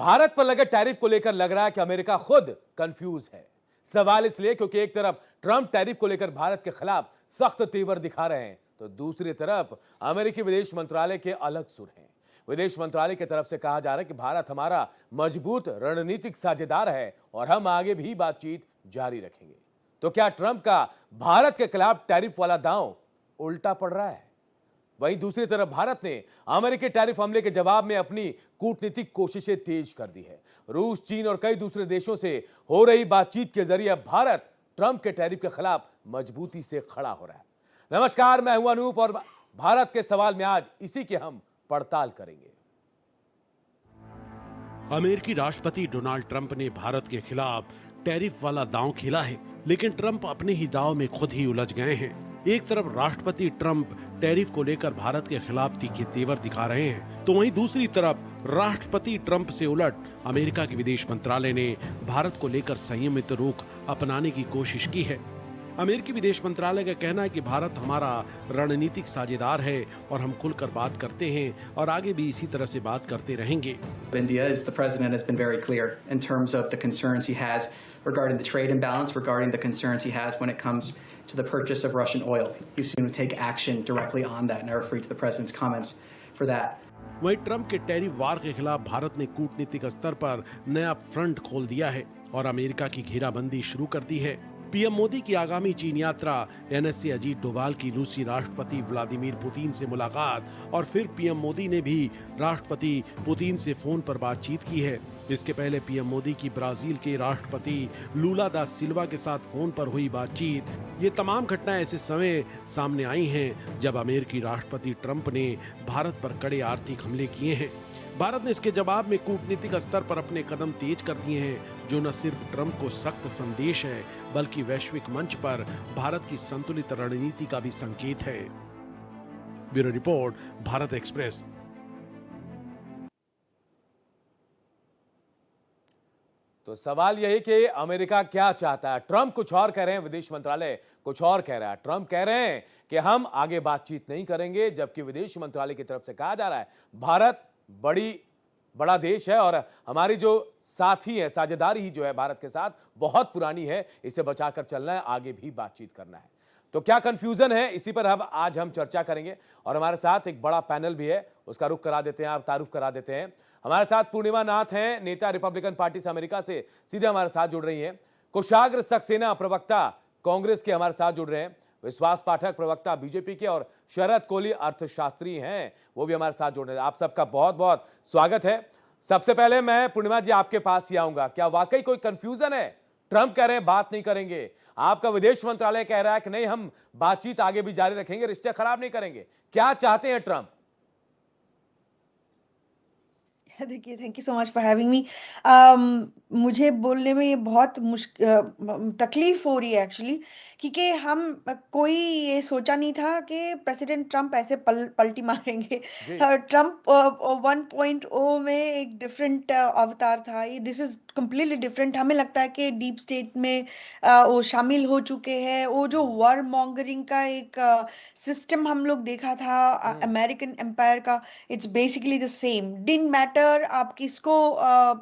भारत पर लगे टैरिफ को लेकर लग रहा है कि अमेरिका खुद कंफ्यूज है। सवाल इसलिए क्योंकि एक तरफ ट्रंप टैरिफ को लेकर भारत के खिलाफ सख्त तेवर दिखा रहे हैं, तो दूसरी तरफ अमेरिकी विदेश मंत्रालय के अलग सुर हैं। विदेश मंत्रालय की तरफ से कहा जा रहा है कि भारत हमारा मजबूत रणनीतिक साझेदार है और हम आगे भी बातचीत जारी रखेंगे। तो क्या ट्रंप का भारत के खिलाफ टैरिफ वाला दांव उल्टा पड़ रहा है? वहीं दूसरी तरफ भारत ने अमेरिकी टैरिफ हमले के जवाब में अपनी कूटनीतिक कोशिशें तेज कर दी है। रूस, चीन और कई दूसरे देशों से हो रही बातचीत के जरिए अब भारत ट्रंप के टैरिफ के खिलाफ मजबूती से खड़ा हो रहा है। नमस्कार, मैं हूं अनूप और भारत के सवाल में आज इसी की हम पड़ताल करेंगे। अमेरिकी राष्ट्रपति डोनाल्ड ट्रंप ने भारत के खिलाफ टैरिफ वाला दांव खेला है, लेकिन ट्रंप अपने ही दांव में खुद ही उलझ गए हैं। एक तरफ राष्ट्रपति ट्रंप टैरिफ को लेकर भारत के खिलाफ तीखे तेवर दिखा रहे हैं, तो वहीं दूसरी तरफ राष्ट्रपति ट्रंप से उलट अमेरिका के विदेश मंत्रालय ने भारत को लेकर संयमित रुख अपनाने की कोशिश की है। अमेरिकी विदेश मंत्रालय का कहना है कि भारत हमारा रणनीतिक साझेदार है और हम खुलकर बात करते हैं और आगे भी इसी तरह से बात करते रहेंगे। India, as the president has been very clear in terms of the concerns he has regarding the trade imbalance, regarding the concerns he has when it comes to the purchase of Russian oil. He's going to take action directly on that, and I refer you to the president's comments for that. वहीं Trump के tariff वार के खिलाफ भारत ने कूटनीतिक स्तर पर नया front खोल दिया है और अमेरिका की घेराबंदी शुरू कर दी है। पीएम मोदी की आगामी चीन यात्रा, एनएसए अजीत डोभाल की रूसी राष्ट्रपति व्लादिमीर पुतिन से मुलाकात और फिर पीएम मोदी ने भी राष्ट्रपति पुतिन से फोन पर बातचीत की है। इसके पहले पीएम मोदी की ब्राजील के राष्ट्रपति लूला दा सिल्वा के साथ फोन पर हुई बातचीत, ये तमाम घटनाएं ऐसे समय सामने आई हैं जब अमेरिकी राष्ट्रपति ट्रंप ने भारत पर कड़े आर्थिक हमले किए हैं। भारत ने इसके जवाब में कूटनीतिक स्तर पर अपने कदम तेज कर दिए हैं, जो न सिर्फ ट्रंप को सख्त संदेश है बल्कि वैश्विक मंच पर भारत की संतुलित रणनीति का भी संकेत है। Bureau report, Bharat express. तो सवाल यही कि अमेरिका क्या चाहता है। ट्रंप कुछ और कह रहे हैं, विदेश मंत्रालय कुछ और कह रहा है। ट्रंप कह रहे हैं कि हम आगे बातचीत नहीं करेंगे, जबकि विदेश मंत्रालय की तरफ से कहा जा रहा है भारत बड़ा देश है और हमारी जो साथी है, साझेदारी जो है भारत के साथ बहुत पुरानी है, इसे बचाकर चलना है, आगे भी बातचीत करना है। तो क्या कंफ्यूजन है, इसी पर आज हम चर्चा करेंगे और हमारे साथ एक बड़ा पैनल भी है, उसका रुख करा देते हैं, आप तारुफ करा देते हैं। हमारे साथ पूर्णिमा नाथ हैं, नेता रिपब्लिकन पार्टी से अमेरिका से सीधे हमारे साथ जुड़ रही हैं। कुशाग्र सक्सेना, प्रवक्ता कांग्रेस के, हमारे साथ जुड़ रहे हैं। विश्वास पाठक, प्रवक्ता बीजेपी के, और शरद कोहली अर्थशास्त्री हैं, वो भी हमारे साथ जुड़ रहे हैं। आप सबका बहुत बहुत स्वागत है। सबसे पहले मैं पूर्णिमा जी आपके पास ही आऊंगा। क्या वाकई कोई कंफ्यूजन है? ट्रंप कह रहे हैं बात नहीं करेंगे, आपका विदेश मंत्रालय कह रहा है कि नहीं, हम बातचीत आगे भी जारी रखेंगे, रिश्ते खराब नहीं करेंगे। क्या चाहते हैं ट्रंप? देखिए, thank you so much for having me. मुझे बोलने में ये बहुत तकलीफ हो रही है एक्चुअली, क्योंकि हम कोई ये सोचा नहीं था कि प्रेसिडेंट ट्रंप ऐसे पलटी मारेंगे। ट्रंप 1.0 में एक डिफरेंट अवतार था, ये दिस इज कम्प्लीटली डिफरेंट। हमें लगता है कि डीप स्टेट में वो शामिल हो चुके हैं। वो जो वॉर मॉन्गरिंग का एक सिस्टम हम लोग देखा था अमेरिकन एम्पायर का, it's basically the same. Didn't matter आप किसको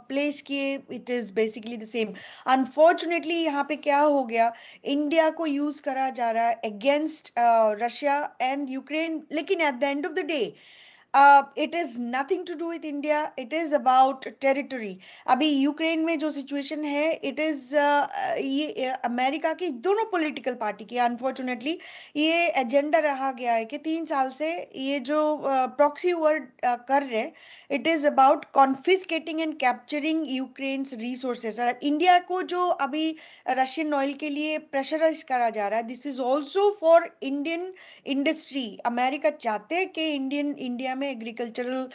प्लेस किए, it is basically the same. Unfortunately यहाँ पे क्या हो गया, इंडिया को यूज करा जा रहा है अगेंस्ट रशिया एंड यूक्रेन, लेकिन at the end of the day it is nothing to do with India, it is about territory. अभी यूक्रेन में जो सिचुएशन है, it is ये अमेरिका की दोनों पॉलिटिकल पार्टी की अनफॉर्चुनेटली ये एजेंडा रहा गया है कि 3 साल से ये जो प्रॉक्सी वर्ड कर रहे हैं, it is about confiscating and capturing Ukraine's resources. और इंडिया को जो अभी रशियन ऑयल के लिए प्रेशराइज करा जा रहा है, this is also for Indian industry. America चाहते हैं कि इंडिया में एग्रीकल्चरल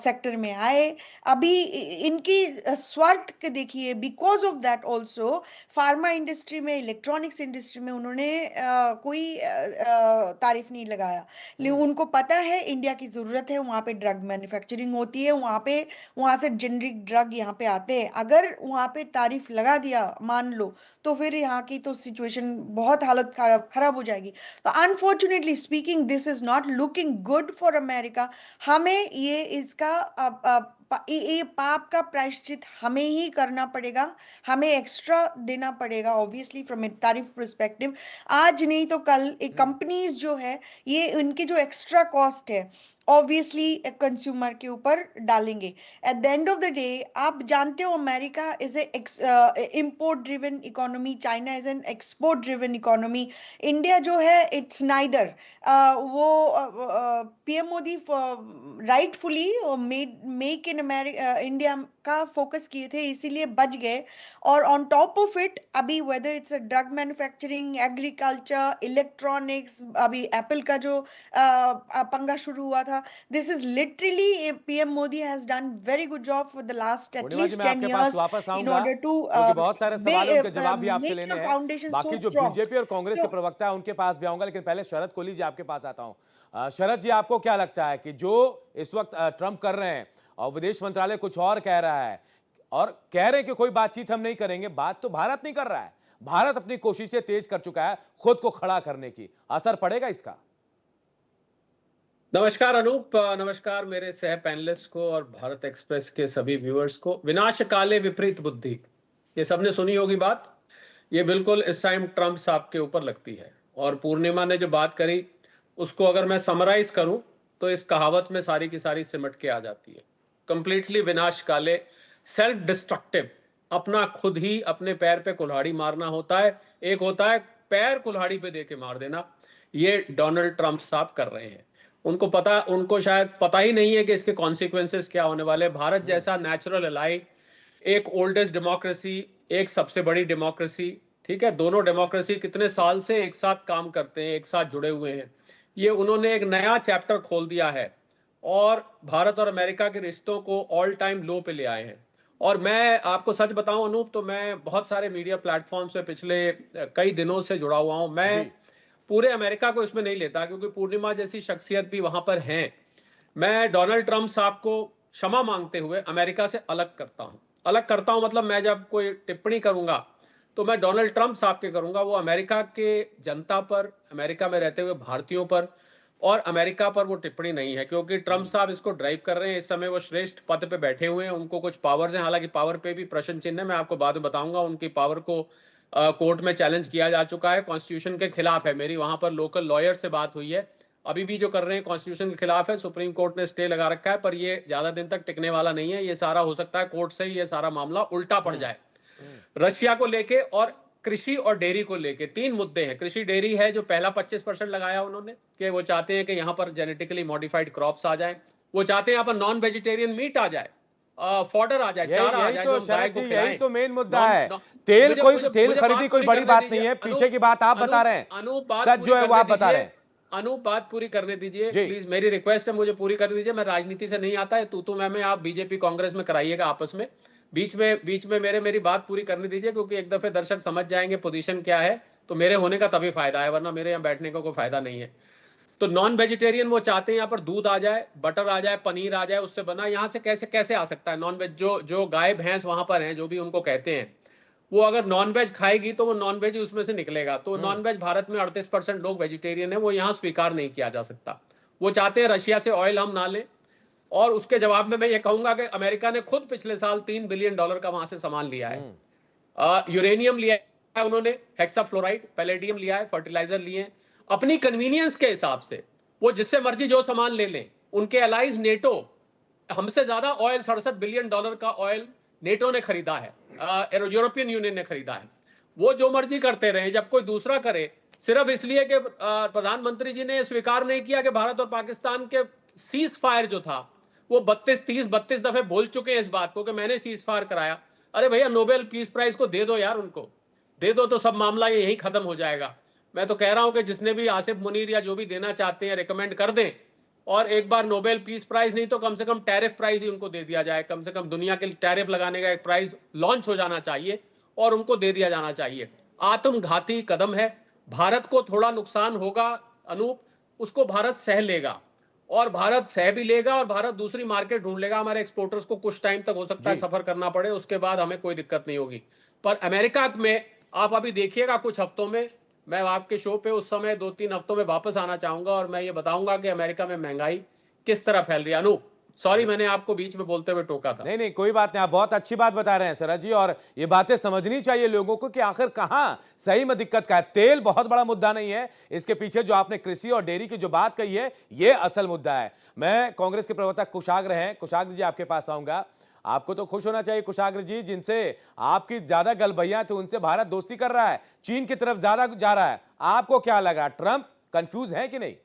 सेक्टर में आए। अभी इनकी स्वार्थ के देखिए, because of that also pharma industry में, इलेक्ट्रॉनिक्स इंडस्ट्री में उन्होंने कोई तारीफ नहीं लगाया। लेकिन उनको पता है इंडिया की ज़रूरत है, वहाँ पे ड्रग मैन्युफैक्चरिंग होती है, वहाँ से जेनरिक ड्रग यहाँ पे आते हैं। अगर वहाँ पे तारीफ लगा दिया, मान लो, तो फिर यहाँ की तो सिचुएशन बहुत हालत खराब हो जाएगी। तो unfortunately speaking, this is not looking good for America. हमें ये इसका ये पाप का प्रायश्चित हमें ही करना पड़ेगा, हमें एक्स्ट्रा देना पड़ेगा obviously from A tariff perspective. आज नहीं तो कल एक कंपनीज जो है ये उनके जो एक्स्ट्रा कॉस्ट है ऑब्वियसली कंज्यूमर के ऊपर डालेंगे। At the end of the day आप जानते हो America is a import driven economy, China is an export driven economy, India जो है इट्स नाइदर। वो PM Modi rightfully make in America India का फोकस किए थे, इसीलिए बच गए। और ऑन टॉप ऑफ इट अभी whether it's drug manufacturing, agriculture, electronics, अभी एप्पल का जो पंगा शुरू हुआ था, this is literally PM Modi has done very good job for the last eight Purnima ji, least मैं 10 आपके पास years वापस in आऊंगा order to क्योंकि बहुत सारे सवाल हैं, उनके जवाब भी आपसे make लेने the हैं। foundation बाकी so जो strong. बीजेपी और कांग्रेस के So- प्रवक्ता है उनके पास भी आऊंगा, लेकिन पहले शरद कोहली जी आपके पास आता हूं। शरद जी, आपको क्या लगता है कि जो इस वक्त ट्रंप कर रहे हैं और विदेश मंत्रालय कुछ और कह रहा है और कह रहे हैं कि कोई बातचीत हम नहीं करेंगे, बात तो भारत नहीं कर रहा है। भारत अपनी कोशिशें तेज कर चुका है खुद को खड़ा करने की, असर पड़ेगा इसका? नमस्कार अनूप, नमस्कार मेरे सह पैनलिस्ट को और भारत एक्सप्रेस के सभी व्यूअर्स को। विनाश काले विपरीत बुद्धि, ये सबने सुनी होगी बात। ये बिल्कुल इस टाइम ट्रंप साहब के ऊपर लगती है। और पूर्णिमा ने जो बात करी उसको अगर मैं समराइज करूं तो इस कहावत में सारी की सारी सिमट के आ जाती है। कंप्लीटली विनाश काले, सेल्फ डिस्ट्रक्टिव, अपना खुद ही अपने पैर पे कुल्हाड़ी मारना होता है। एक होता है पैर कुल्हाड़ी पे दे के मार देना, ये डोनाल्ड ट्रंप साहब कर रहे हैं। उनको शायद पता ही नहीं है कि इसके कॉन्सिक्वेंसेस क्या होने वाले। भारत जैसा नेचुरल एलाई, एक ओल्डेस्ट डेमोक्रेसी, एक सबसे बड़ी डेमोक्रेसी, ठीक है, दोनों डेमोक्रेसी कितने साल से एक साथ काम करते हैं, एक साथ जुड़े हुए हैं। ये उन्होंने एक नया चैप्टर खोल दिया है और भारत और अमेरिका के रिश्तों को ऑल टाइम लो पे ले आए हैं। और मैं आपको सच बताऊं अनूप, तो मैं बहुत सारे मीडिया प्लेटफॉर्म्स पे पिछले कई दिनों से जुड़ा हुआ हूं। मैं पूरे अमेरिका को इसमें नहीं लेता क्योंकि पूर्णिमा जैसी शख्सियत भी वहां पर हैं। मैं डोनाल्ड ट्रंप साहब को क्षमा मांगते हुए अमेरिका से अलग करता हूं। मतलब मैं जब कोई टिप्पणी करूंगा तो मैं डोनाल्ड ट्रंप साहब के करूंगा, वो अमेरिका के जनता पर, अमेरिका में रहते हुए भारतीयों पर और अमेरिका पर वो टिप्पणी नहीं है। क्योंकि ट्रंप साहब इसको ड्राइव कर रहे हैं, इस समय वो श्रेष्ठ पद पे बैठे हुए हैं, उनको कुछ पावर्स हैं। हालांकि पावर पे भी प्रश्न चिन्ह है, मैं आपको बाद में बताऊंगा। उनकी पावर को कोर्ट में चैलेंज किया जा चुका है, कॉन्स्टिट्यूशन के खिलाफ है। मेरी वहां पर लोकल लॉयर से बात हुई है, अभी भी जो कर रहे हैं कॉन्स्टिट्यूशन के खिलाफ है। सुप्रीम कोर्ट ने स्टे लगा रखा है, पर ये ज्यादा दिन तक टिकने वाला नहीं है। ये सारा हो सकता है कोर्ट से ही ये सारा मामला उल्टा पड़ जाए। रशिया को लेके और कृषि और डेयरी को लेके 3 मुद्दे हैं। कृषि डेयरी है जो पहला 25% लगाया उन्होंने, कि वो चाहते हैं कि यहाँ पर जेनेटिकली मॉडिफाइड क्रॉप्स आ जाए, वो चाहते हैं यहाँ पर नॉन वेजिटेरियन मीट आ जाए, फॉडर आ जाए, चारा आ जाए, तो जो गाय शरद को जी, खिलाएं। यही तो मेन मुद्दा है। तेल तेल खरीदी कोई बड़ी बात नहीं है, पीछे की बात आप बता रहे हैं, सच जो है वो आप बता रहे हैं। अनूप, बात पूरी करने दीजिए प्लीज, मेरी रिक्वेस्ट है, मुझे पूरी कर दीजिए। मैं राजनीति से नहीं आता है, तू मैं आप बीजेपी कांग्रेस में कराइएगा आपस में, बीच में मेरी बात पूरी करने दीजिए। क्योंकि एक दफे दर्शक समझ जाएंगे पोजीशन क्या है तो मेरे होने का तभी फायदा है, वरना मेरे यहाँ बैठने का कोई फायदा नहीं है। तो नॉन वेजिटेरियन वो चाहते हैं यहाँ पर दूध आ जाए, बटर आ जाए, पनीर आ जाए उससे बना। यहाँ से कैसे कैसे आ सकता है नॉन वेज? जो गाय भैंस वहां पर हैं, जो भी उनको कहते हैं, वो अगर नॉन वेज खाएगी तो वो नॉन वेज उसमें से निकलेगा। तो नॉन वेज भारत में 38% लोग वेजिटेरियन है, वो यहाँ स्वीकार नहीं किया जा सकता। वो चाहते हैं रशिया से ऑयल हम ना लें। और उसके जवाब में मैं ये कहूंगा कि अमेरिका ने खुद पिछले साल $3 बिलियन का वहां से सामान लिया है। यूरेनियम लिया है उन्होंने, हेक्साफ्लोराइड, पैलेडियम लिया है, फर्टिलाइजर लिए हैं। अपनी कन्वीनियंस के हिसाब से वो जिससे मर्जी जो सामान ले लें। उनके अलाइज नेटो, हमसे ज्यादा ऑयल, $67 बिलियन का ऑयल नेटो ने खरीदा है, यूरोपियन यूनियन ने खरीदा है। वो जो मर्जी करते रहे, जब कोई दूसरा करे, सिर्फ इसलिए कि प्रधानमंत्री जी ने स्वीकार नहीं किया कि भारत और पाकिस्तान के सीज फायर जो था, वो 32 दफे बोल चुके हैं इस बात को कि मैंने सीज फायर कराया। अरे भैया, नोबेल पीस प्राइज को दे दो यार, उनको दे दो तो सब मामला ये यही खत्म हो जाएगा। मैं तो कह रहा हूं कि जिसने भी आसिफ मुनीर या जो भी देना चाहते हैं रिकमेंड कर दें, और एक बार नोबेल पीस प्राइज नहीं तो कम से कम टैरिफ प्राइज ही उनको दे दिया जाए। कम से कम दुनिया के टैरिफ लगाने का एक प्राइज लॉन्च हो जाना चाहिए और उनको दे दिया जाना चाहिए। आत्मघाती कदम है। भारत को थोड़ा नुकसान होगा अनूप, उसको भारत सह लेगा, और भारत सह भी लेगा और भारत दूसरी मार्केट ढूंढ लेगा। हमारे एक्सपोर्टर्स को कुछ टाइम तक हो सकता है सफर करना पड़े, उसके बाद हमें कोई दिक्कत नहीं होगी। पर अमेरिका में आप अभी देखिएगा कुछ हफ्तों में, मैं आपके शो पे उस समय 2-3 हफ्तों में वापस आना चाहूंगा और मैं ये बताऊंगा कि अमेरिका में महंगाई किस तरह फैल रही है। अनूप, सॉरी, मैंने आपको बीच में बोलते हुए टोका था। नहीं नहीं, कोई बात नहीं, आप बहुत अच्छी बात बता रहे हैं शरद जी, और ये बातें समझनी चाहिए लोगों को कि आखिर कहां सही में दिक्कत का है। तेल बहुत बड़ा मुद्दा नहीं है, इसके पीछे जो आपने कृषि और डेयरी की जो बात कही है, ये असल मुद्दा है। मैं कांग्रेस के प्रवक्ता कुशाग्र हैं, कुशाग्र जी आपके पास आऊंगा। आपको तो खुश होना चाहिए कुशाग्र जी, जिनसे आपकी ज्यादा गलबैयां थी उनसे भारत दोस्ती कर रहा है, चीन की तरफ ज्यादा जा रहा है। आपको क्या लगा, ट्रंप कंफ्यूज है कि नहीं?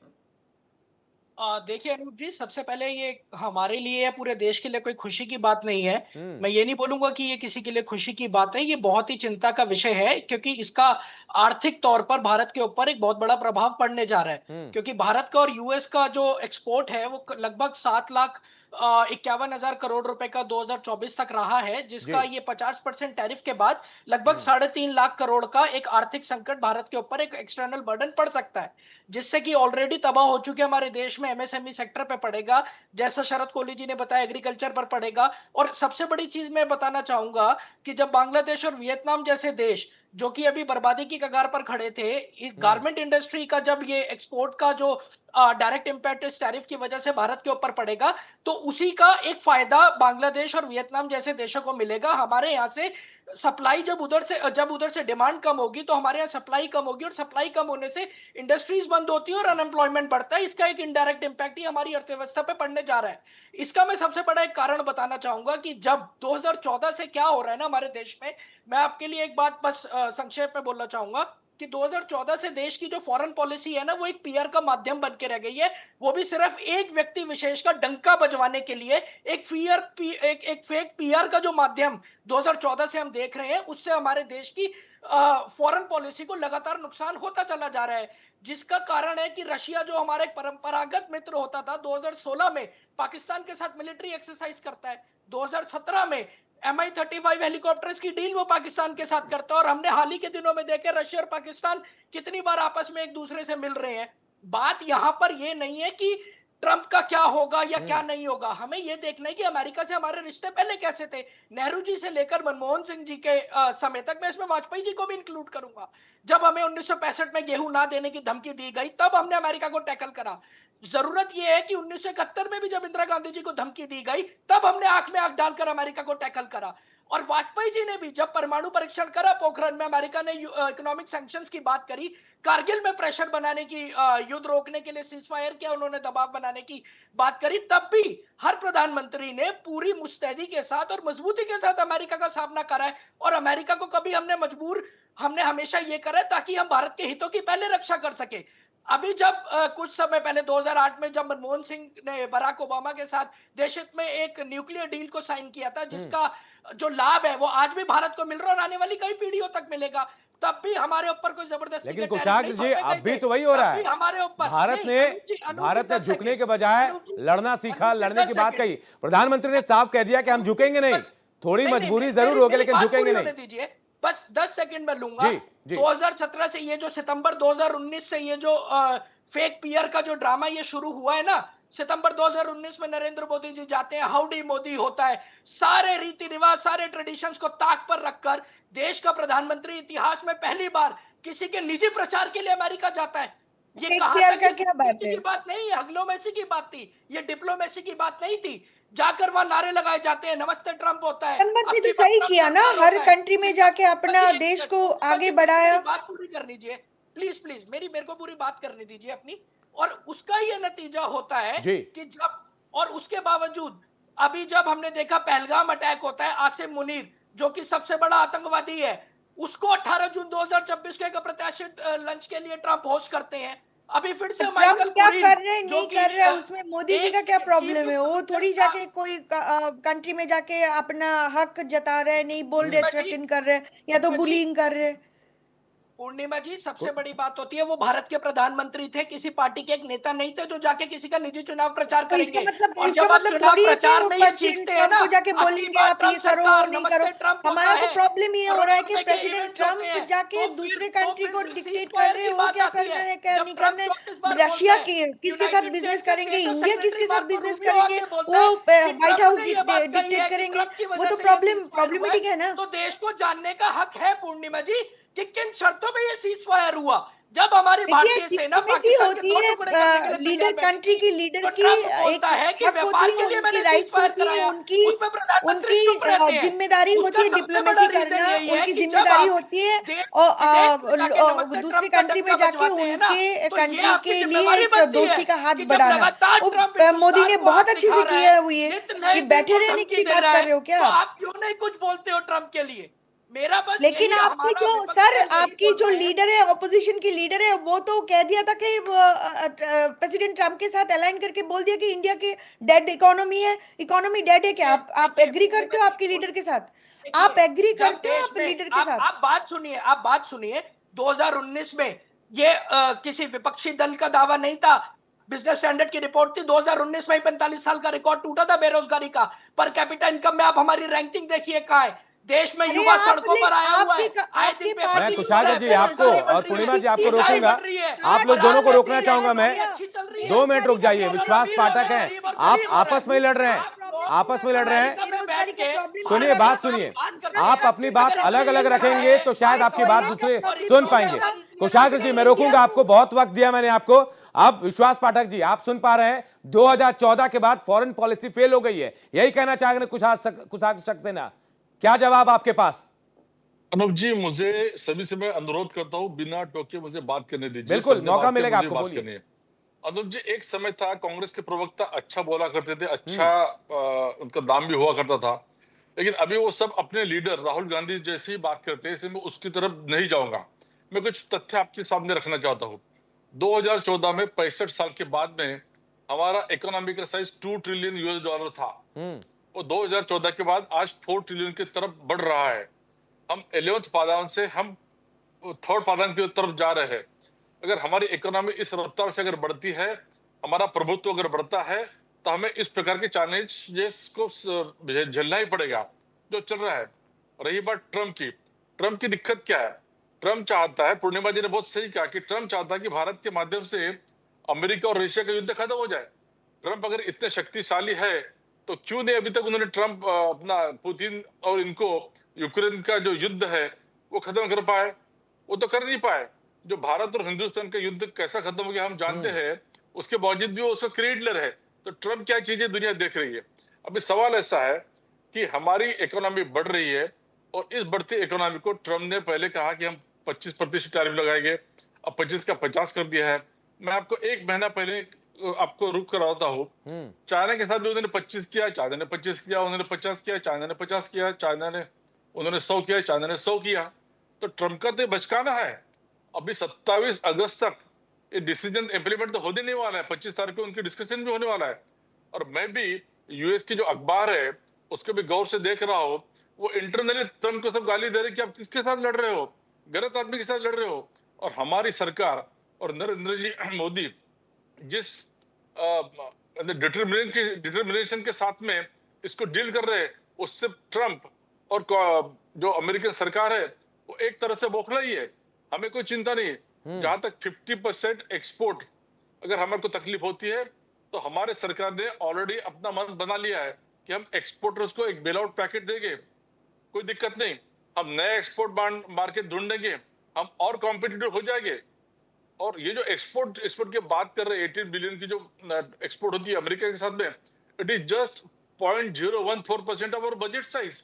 देखिए अनूप जी, सबसे पहले ये हमारे लिए या पूरे देश के लिए कोई खुशी की बात नहीं है। मैं ये नहीं बोलूंगा कि ये किसी के लिए खुशी की बात है। ये बहुत ही चिंता का विषय है, क्योंकि इसका आर्थिक तौर पर भारत के ऊपर एक बहुत बड़ा प्रभाव पड़ने जा रहा है। क्योंकि भारत का और यूएस का जो एक्सपोर्ट है वो लगभग 7,51,000 करोड़ रुपए का 2024 तक रहा है, जिसका जी। ये 50% टैरिफ के बाद लगभग 3.5 लाख करोड़ का एक आर्थिक संकट भारत के ऊपर एक एक्सटर्नल बर्डन पड़ सकता है, जिससे कि ऑलरेडी तबाह हो चुके हमारे देश में एमएसएमई सेक्टर पे पड़ेगा, जैसा शरद कोहली जी ने बताया एग्रीकल्चर पर पड़ेगा। और सबसे बड़ी चीज मैं बताना चाहूंगा कि जब बांग्लादेश और वियतनाम जैसे देश जो कि अभी बर्बादी की कगार पर खड़े थे, इस गारमेंट इंडस्ट्री का जब ये एक्सपोर्ट का जो डायरेक्ट इंपैक्ट इस टैरिफ की वजह से भारत के ऊपर पड़ेगा, तो उसी का एक फायदा बांग्लादेश और वियतनाम जैसे देशों को मिलेगा। हमारे यहाँ से सप्लाई जब उधर से डिमांड कम होगी तो हमारे यहाँ सप्लाई कम होगी, और सप्लाई कम होने से इंडस्ट्रीज बंद होती है और अनएम्प्लॉयमेंट बढ़ता है। इसका एक इनडायरेक्ट इंपैक्ट ही हमारी अर्थव्यवस्था पे पड़ने जा रहा है। इसका मैं सबसे बड़ा एक कारण बताना चाहूंगा कि जब 2014 से क्या हो रहा है ना हमारे देश में, मैं आपके लिए एक बात बस संक्षेप में बोलना चाहूंगा कि 2014 से देश की जो फॉरेन पॉलिसी है ना, वो एक पीआर का माध्यम बन के रह गई है। वो भी सिर्फ एक व्यक्ति विशेष का डंका बजवाने के लिए। एक फेक पीआर का जो माध्यम 2014 से हम देख रहे हैं, उससे हमारे देश की फॉरेन पॉलिसी को लगातार नुकसान होता चला जा रहा है। जिसका कारण है कि रशिया जो हमारा एक परंपरागत मित्र होता था, 2016 में पाकिस्तान के साथ मिलिट्री एक्सरसाइज करता है, 2017 में MI-35 हेलीकॉप्टर्स की डील वो पाकिस्तान के साथ करता है, और हमने हाल ही के दिनों में देखे रशिया और पाकिस्तान कितनी बार आपस में एक दूसरे से मिल रहे हैं। बात यहां पर ये नहीं है कि ट्रंप का क्या होगा या क्या नहीं होगा, हमें यह देखना है कि अमेरिका से हमारे रिश्ते पहले कैसे थे। नेहरू जी से लेकर मनमोहन सिंह जी के समय तक, मैं इसमें वाजपेयी जी को भी इंक्लूड करूंगा। जब हमें 1965 में गेहूं ना देने की धमकी दी गई, तब हमने अमेरिका को टैकल करा। जरूरत यह है कि 1971 में भी जब इंदिरा गांधी जी को धमकी दी गई, तब हमने आंख में आंख डालकर अमेरिका को टैकल करा। और वाजपेयी जी ने भी जब परमाणु परीक्षण करा पोखरण में, अमेरिका ने इकोनॉमिक सैंक्शंस की बात करी, कारगिल में प्रेशर बनाने की, युद्ध रोकने के लिए सीजफायर किया, उन्होंने दबाव बनाने की बात करी, तब भी हर प्रधानमंत्री ने पूरी मुस्तैदी के साथ और मजबूती के साथ अमेरिका का सामना करा है। और अमेरिका को कभी हमने हमेशा ये करा है ताकि हम भारत के हितों की पहले रक्षा कर सके। अभी जब कुछ समय पहले 2008 में जब मनमोहन सिंह ने बराक ओबामा के साथ देश हित में एक न्यूक्लियर डील को साइन किया था, जिसका जो लाभ है वो आज भी भारत को मिल रहा है और आने वाली कई पीढ़ियों तक मिलेगा, तब भी हमारे ऊपर कोई जबरदस्ती लेकिन के टैरिफ कुशाग्र नहीं जी, थोपे गए अब भी थे। तो वही हो रहा तब भी है। हमारे ऊपर भारत नहीं, ने अनुज जी, 10 झुकने के सेकंड। बजाय अनुज जी, लड़ना सीखा, अनुज जी, लड़ने की 10 बात सेकंड। कही। प्रधानमंत्री ने साफ कह दिया कि हम झुकेंगे नहीं, थोड़ी नहीं, मजबूरी नहीं, जरूर मेरी- होगी मेरी लेकिन बात झुकेंगे पूरी नहीं। होने दीजिए, बस 10 सेकंड में लूंगा। जी, जी। 2017 से ये जो सितंबर 2019 से ये जो फेक पीआर का जो ड्रामा ये शुरू हुआ है ना, सितंबर 2019 में नरेंद्र मोदी जी जाते हैं, हाउडी मोदी होता है, सारे रीति रिवाज, सारे ट्रेडिशंस को ताक पर रखकर देश का प्रधानमंत्री इतिहास में पहली बार किसी के निजी प्रचार के लिए अमेरिका जाता है। ये फेक कहां पीआर तक का ये क्या बात डिप्लोमेसी है? की बात नहीं, हग्लोमेसी की बात थी, ये डिप्लोमेसी की बात नहीं थी। जाकर वहां नारे लगाए जाते हैं, नमस्ते ट्रंप होता है, प्रधानमंत्री अब तो की बार सही ट्रंप किया ना, सरकार हर होता है। कंट्री में जाके अपना बस एक देश मिनट, को बस आगे एक मिनट, बढ़ाया। मेरी बात पूरी करने दीजिए प्लीज प्लीज, मेरे को पूरी बात करने दीजिए अपनी। और उसका ये नतीजा होता है जी। कि जब, और उसके बावजूद अभी जब हमने देखा पहलगाम अटैक होता है, आसिम मुनीर जो कि सबसे बड़ा आतंकवादी है, उसको 18 जून 2026 को एक अप्रत्याशित लंच के लिए ट्रंप होस्ट करते हैं। अभी फिर से ट्रंप माइकल क्या कुरिन, कर रहे हैं, जो नहीं कि कर रहे हैं, उसमें मोदी जी का क्या चीफ प्रॉब्लम है? वो मिनिस्टर थोड़ी का- जाके कोई कंट्री में जाके अपना हक जता रहे हैं, नहीं बोल रहे, पूर्णिमा जी, थ्रेटन कर रहे हैं या तो पूर्णिमा जी, बुलिंग कर रहे हैं। पूर्णिमा जी, सबसे बड़ी बात होती है वो भारत के प्रधानमंत्री थे, किसी पार्टी के एक नेता नहीं थे जो जाके किसी का निजी चुनाव प्रचार तो इसका करेंगे। मतलब और इसका जब आप मतलब चुनाव थोड़ी है कि प्रचार वो में ये प्रेसिडेंट चीखते हैं ट्रंप ना, को जाके अब की बोलेंगे बार आप ये ट्रंप करो सरकार, नहीं करो। नमस्ते ट्रंप होता हमारा तो है, प्रॉब्लम ये हो रहा करोड़ों है कि रुपए के प्रेसिडेंट इवेंट्स होते ट्रंप हैं, जाके तो दूसरे फिर कंट्री को फिर डिक्टेट कर सीजफायर रहे की हैं, वो बात क्या आती करना है क्या जब नहीं ट्रंप करना है। 34 बार रशिया बोलता है, किसके साथ यूनाइटेड बिजनेस स्टेट्स के करेंगे, स्टेट ऑफ इंडिया सेक्रेटरी किसके साथ मार्को बिजनेस रूबियो करेंगे, आके बोलता वो है कि व्हाइट ट्रंप हाउस ने ये बात कही डिक्टेट है कि करेंगे। ट्रंप की वो वजह तो से ये सीजफायर हुआ है। प्रॉब्लमेटिक है ना। तो देश को जानने का हक है पूर्णिमा जी कि किन शर्तों पे ये सीजफायर हुआ। जब हमारी देखिए, भारतीय सेना डिप्लोमेसी पाकिस्तान के होती दो है टुकड़े करने के लिए लीडर, तैयार कंट्री बैठी की थी, लीडर तो की ट्रम्प एक बोलता है कि हक व्यापार होती है, के लिए मैंने उनकी राइट्स सीजफायर होती है, कराया, उनकी उसमें प्रधानमंत्री उनकी चुप रहते हैं। जिम्मेदारी उसका होती है सबसे बड़ा डिप्लोमेसी रीजन करना, यही है उनकी कि जब जिम्मेदारी आप होती है देश और विदेश में जाके नमस्ते दूसरी ट्रम्प का कंट्री में डंका जाके बजवाते हैं ना, उनके तो ये कंट्री आपकी के लिए जिम्मेवारी एक बनती है दोस्ती का हाथ कि जब बढ़ाना। लगातार वो ट्रम्प मोदी ने हिंदुस्तान को बहुत हाथ अच्छे दिखा से रहा किया है, है वो ये नित नए कि दिन बैठे को रहने धमकी की दे बात रहा कर है, रहे हो क्या तो आप? आप क्यों नहीं कुछ बोलते हो ट्रम्प के लिए? मेरा बस लेकिन यही आपकी हमारा जो विपक्ष सर है, यही आपकी बोल जो रहे हैं। लीडर है, ऑपोजिशन की लीडर है, वो तो कह दिया था कि प्रेसिडेंट ट्रम्प के साथ अलाइन करके बोल दिया कि इंडिया की डेड इकोनॉमी है, इकोनॉमी डेड है क्या? आप देखिए, एग्री मेरे करते हो में आपके लीडर के साथ? आप देखिए, एग्री जब करते हो देश आप में लीडर के साथ? आप बात सुनिए 2019 में ये किसी विपक्षी दल का दावा नहीं था, बिजनेस स्टैंडर्ड की रिपोर्ट थी। 2019 में 45 साल का रिकॉर्ड टूटा था बेरोजगारी का। पर कैपिटा इनकम में आप हमारी रैंकिंग देखिए कहाँ है। देश में अरे युवा सड़कों पर आया हुआ आपकी है, आए आपकी दिन पेपर मैं पार्टी न्यूज कुशाग्र है, जी आपको बेरोजगारी बढ़ और रही पूर्णिमा है, जी आपको महंगाई रोकूंगा। बढ़ रही है, आप लोग और दोनों को आज रोकना अपनी चाहूंगा मैं। राजधानी अच्छी चल रही है। 2 मिनट रुक जाइए। दोनों विश्वास अमीर हो रहे पाठक हैं, हैं, गरीब और आप गरीब हो रहे आपस में ही लड़ रहे हैं, आपस में लड़ रहे हैं। बेरोजगारी का प्रॉब्लम सुनिए, बात सुनिए। आप अपनी बात अलग अलग रखेंगे तो शायद आपकी बात दूसरे सुन पाएंगे। कुशाग्र जी, मैं रोकूंगा आपको, बहुत वक्त दिया मैंने आपको। अब विश्वास पाठक जी, आप सुन पा रहे हैं 2014 के बाद फॉरेन पॉलिसी फेल हो गई है, यही कहना चाह रहे कुशाग्र सक्सेना। क्या जवाब आपके पास? अनुप जी, मुझे सभी से मैं अनुरोध करता हूँ बिना टोके मुझे बात करने दीजिए। बिल्कुल, सबने मौका बात किया, मिलेगा मुझे आपको, बात बोलिए। करनी है। अनुप जी, एक समय था कांग्रेस के प्रवक्ता अच्छा बोला करते थे, अच्छा उनका दाम भी हुआ करता था, लेकिन अभी वो सब अपने लीडर राहुल गांधी जैसे ही बात करते हैं, इसलिए मैं उसकी तरफ नहीं जाऊंगा। मैं कुछ तथ्य आपके सामने रखना चाहता हूँ। 2014 में 65 साल के बाद में हमारा इकोनॉमी का साइज $2 ट्रिलियन था। वो 2014 के बाद आज 4 ट्रिलियन की तरफ बढ़ रहा है। हम 11th पादान से हम 3rd पादान की तरफ जा रहे हैं। अगर हमारी इकोनॉमी इस रफ्तार से अगर बढ़ती है, हमारा प्रभुत्व अगर बढ़ता है, तो हमें इस प्रकार के चैलेंजेस को झेलना ही पड़ेगा जो चल रहा है। रही बात ट्रम्प की दिक्कत क्या है? ट्रम्प चाहता है, पूर्णिमा जी ने बहुत सही कहा कि ट्रम्प चाहता है कि भारत के माध्यम से अमेरिका और रशिया का युद्ध खत्म हो जाए। ट्रम्प अगर इतने शक्तिशाली है तो क्यों नहीं अभी तक उन्होंने ट्रम्प अपना पुतिन और इनको यूक्रेन का जो युद्ध है वो खत्म कर पाए? वो तो कर नहीं पाए। जो भारत और हिंदुस्तान का युद्ध कैसा खत्म हो गया हम जानते हैं, उसके बावजूद भी वो उसका क्रेडिट ले रहे हैं। तो ट्रम्प क्या चीजें दुनिया देख रही है? अभी सवाल ऐसा है कि हमारी इकोनॉमी बढ़ रही है और इस बढ़ती इकोनॉमी को ट्रम्प ने पहले कहा कि हम 25% टैरिफ लगाएंगे, अब 25 का 50 कर दिया है। मैं आपको एक महीना पहले आपको रुक कर आता हूँ। चाइना के साथ भी उन्होंने 25 किया, चाइना ने 25 किया, उन्होंने 50 किया, चाइना ने 50 किया, उन्होंने 100 किया, चाइना ने 100 किया। तो ट्रम्प का तो बचकाना है। अभी 27 अगस्त तक ये डिसीजन इंप्लीमेंट तो होने नहीं वाला है। 25 तारीख को उनकी डिस्कशन भी होने वाला है। और मैं भी यूएस की जो अखबार है उसको भी गौर से देख रहा हूँ। वो इंटरनली ट्रम्प को सब गाली दे रहे कि आप किसके साथ लड़ रहे हो, गलत आदमी के साथ लड़ रहे हो। और हमारी सरकार और नरेंद्र जी मोदी जिस डिटर्मिनेशन के साथ में इसको डील कर रहे हैं, उससे ट्रम्प और जो अमेरिकन सरकार है वो एक तरह से बौखला ही है। हमें कोई चिंता नहीं। जहां तक 50% एक्सपोर्ट अगर हमारे को तकलीफ होती है, तो हमारे सरकार ने ऑलरेडी अपना मन बना लिया है कि हम एक्सपोर्टर्स को एक बेल आउट पैकेज देंगे। कोई दिक्कत नहीं, हम नया एक्सपोर्ट मार्केट ढूंढेंगे, हम और कॉम्पिटिटिव हो जाएंगे। और ये जो एक्सपोर्ट की बात कर रहे हैं, 18 बिलियन की जो एक्सपोर्ट होती है अमेरिका के साथ में, it is just 0.014% of our budget size.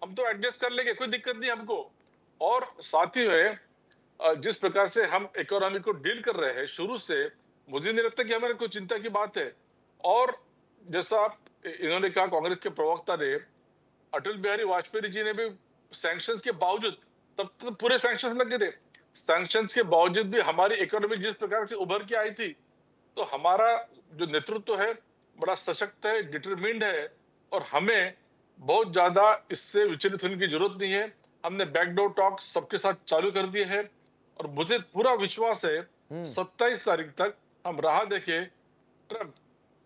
हम तो एडजस्ट कर लेंगे, कोई दिक्कत नहीं हमको। और साथ ही में जिस प्रकार से हम इकोनॉमी को डील कर रहे हैं शुरू से, मुझे नहीं लगता कि हमारे कोई चिंता की बात है। और जैसा इन्होंने कहा, कांग्रेस के प्रवक्ता ने, अटल बिहारी वाजपेयी जी ने भी सैंक्शंस के बावजूद, तब तो पूरे सैंक्शंस लगे थे, सैंक्शंस के बावजूद भी हमारी इकोनॉमी जिस प्रकार से उभर के आई थी, तो हमारा जो नेतृत्व है बड़ा सशक्त है, डिटरमिन्ड है। और हमें बहुत ज्यादा इससे विचलित होने की जरूरत नहीं है। हमने बैकडोर टॉक सबके साथ चालू कर दिए हैं और मुझे पूरा विश्वास है 27 तारीख तक हम राह देखे, ट्रम्प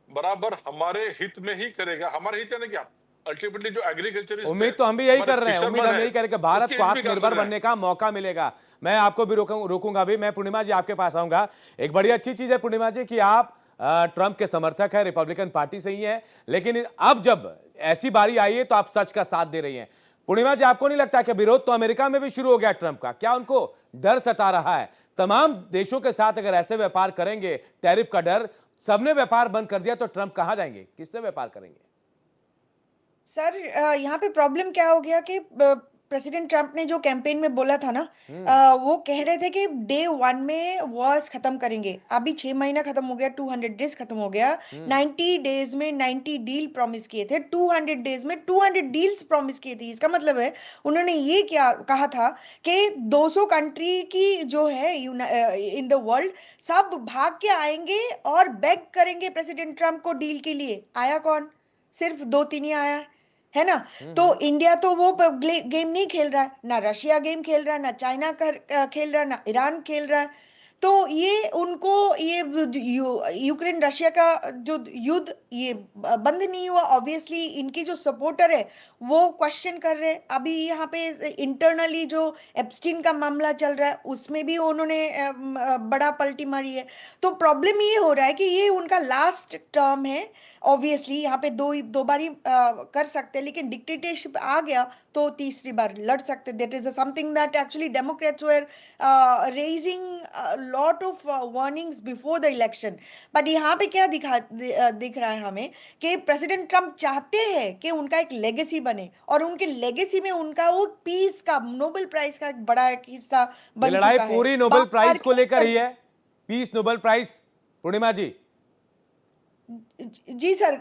बराबर हमारे हित में ही करेगा। हमारे हित यानी क्या, अल्टीमेटली जो एग्रीकल्चर, उम्मीद तो हम भी यही कर रहे हैं, उम्मीद हम यही कर रहे हैं कि भारत को आत्मनिर्भर बनने का मौका मिलेगा। मैं आपको भी रोकूंगा भी। मैं पूर्णिमा जी आपके पास आऊंगा। एक बड़ी अच्छी चीज है पूर्णिमा जी कि आप ट्रंप के समर्थक है, रिपब्लिकन पार्टी से ही है, लेकिन अब जब ऐसी बारी आई है तो आप सच का साथ दे रही हैं। पूर्णिमा जी, आपको नहीं लगता कि विरोध तो अमेरिका में भी शुरू हो गया ट्रंप का? क्या उनको डर सता रहा है? तमाम देशों के साथ अगर ऐसे व्यापार करेंगे, टैरिफ का डर, सबने व्यापार बंद कर दिया तो ट्रंप कहां जाएंगे, किससे व्यापार करेंगे? सर यहाँ पे प्रॉब्लम क्या हो गया कि प्रेसिडेंट ट्रंप ने जो कैंपेन में बोला था ना, वो कह रहे थे कि डे 1 में वॉर्स खत्म करेंगे। अभी 6 महीना खत्म हो गया, 200 डेज खत्म हो गया। 90 डेज में 90 डील प्रॉमिस किए थे, 200 डेज में 200 डील्स प्रॉमिस किए थे। इसका मतलब है उन्होंने ये क्या कहा था कि 200 कंट्री की जो है इन द वर्ल्ड सब भाग के आएंगे और बेग करेंगे प्रेसिडेंट ट्रंप को डील के लिए। आया कौन? सिर्फ 2-3 ही आया है ना। तो इंडिया तो वो गेम नहीं खेल रहा है, ना रशिया गेम खेल रहा है, ना चाइना खेल रहा है, ना ईरान खेल रहा है। तो ये उनको ये यूक्रेन रशिया का जो युद्ध ये बंद नहीं हुआ। ऑब्वियसली इनकी जो सपोर्टर है वो क्वेश्चन कर रहे हैं। अभी यहाँ पे इंटरनली जो एप्स्टीन का मामला चल रहा है उसमें भी उन्होंने बड़ा पलटी मारी है। तो प्रॉब्लम ये हो रहा है कि ये उनका लास्ट टर्म है। ऑब्वियसली यहाँ पे दो बार ही कर सकते हैं, लेकिन डिक्टेटरशिप आ गया तो तीसरी बार लड़ सकते। That is something that actually Democrats were raising lot of warnings before the election. But यहाँ पे क्या दिख रहा है हमें कि प्रेसिडेंट ट्रंप चाहते हैं कि उनका एक लेगेसी बने, और उनके लेगेसी में उनका वो पीस का नोबेल प्राइज का एक बड़ा एक हिस्सा ये बन लड़ाई चुका है। पूरी नोबेल बाहर प्राइज को के लेकर ही है, पीस नोबेल प्राइज। पूर्णिमा जी, जी सर,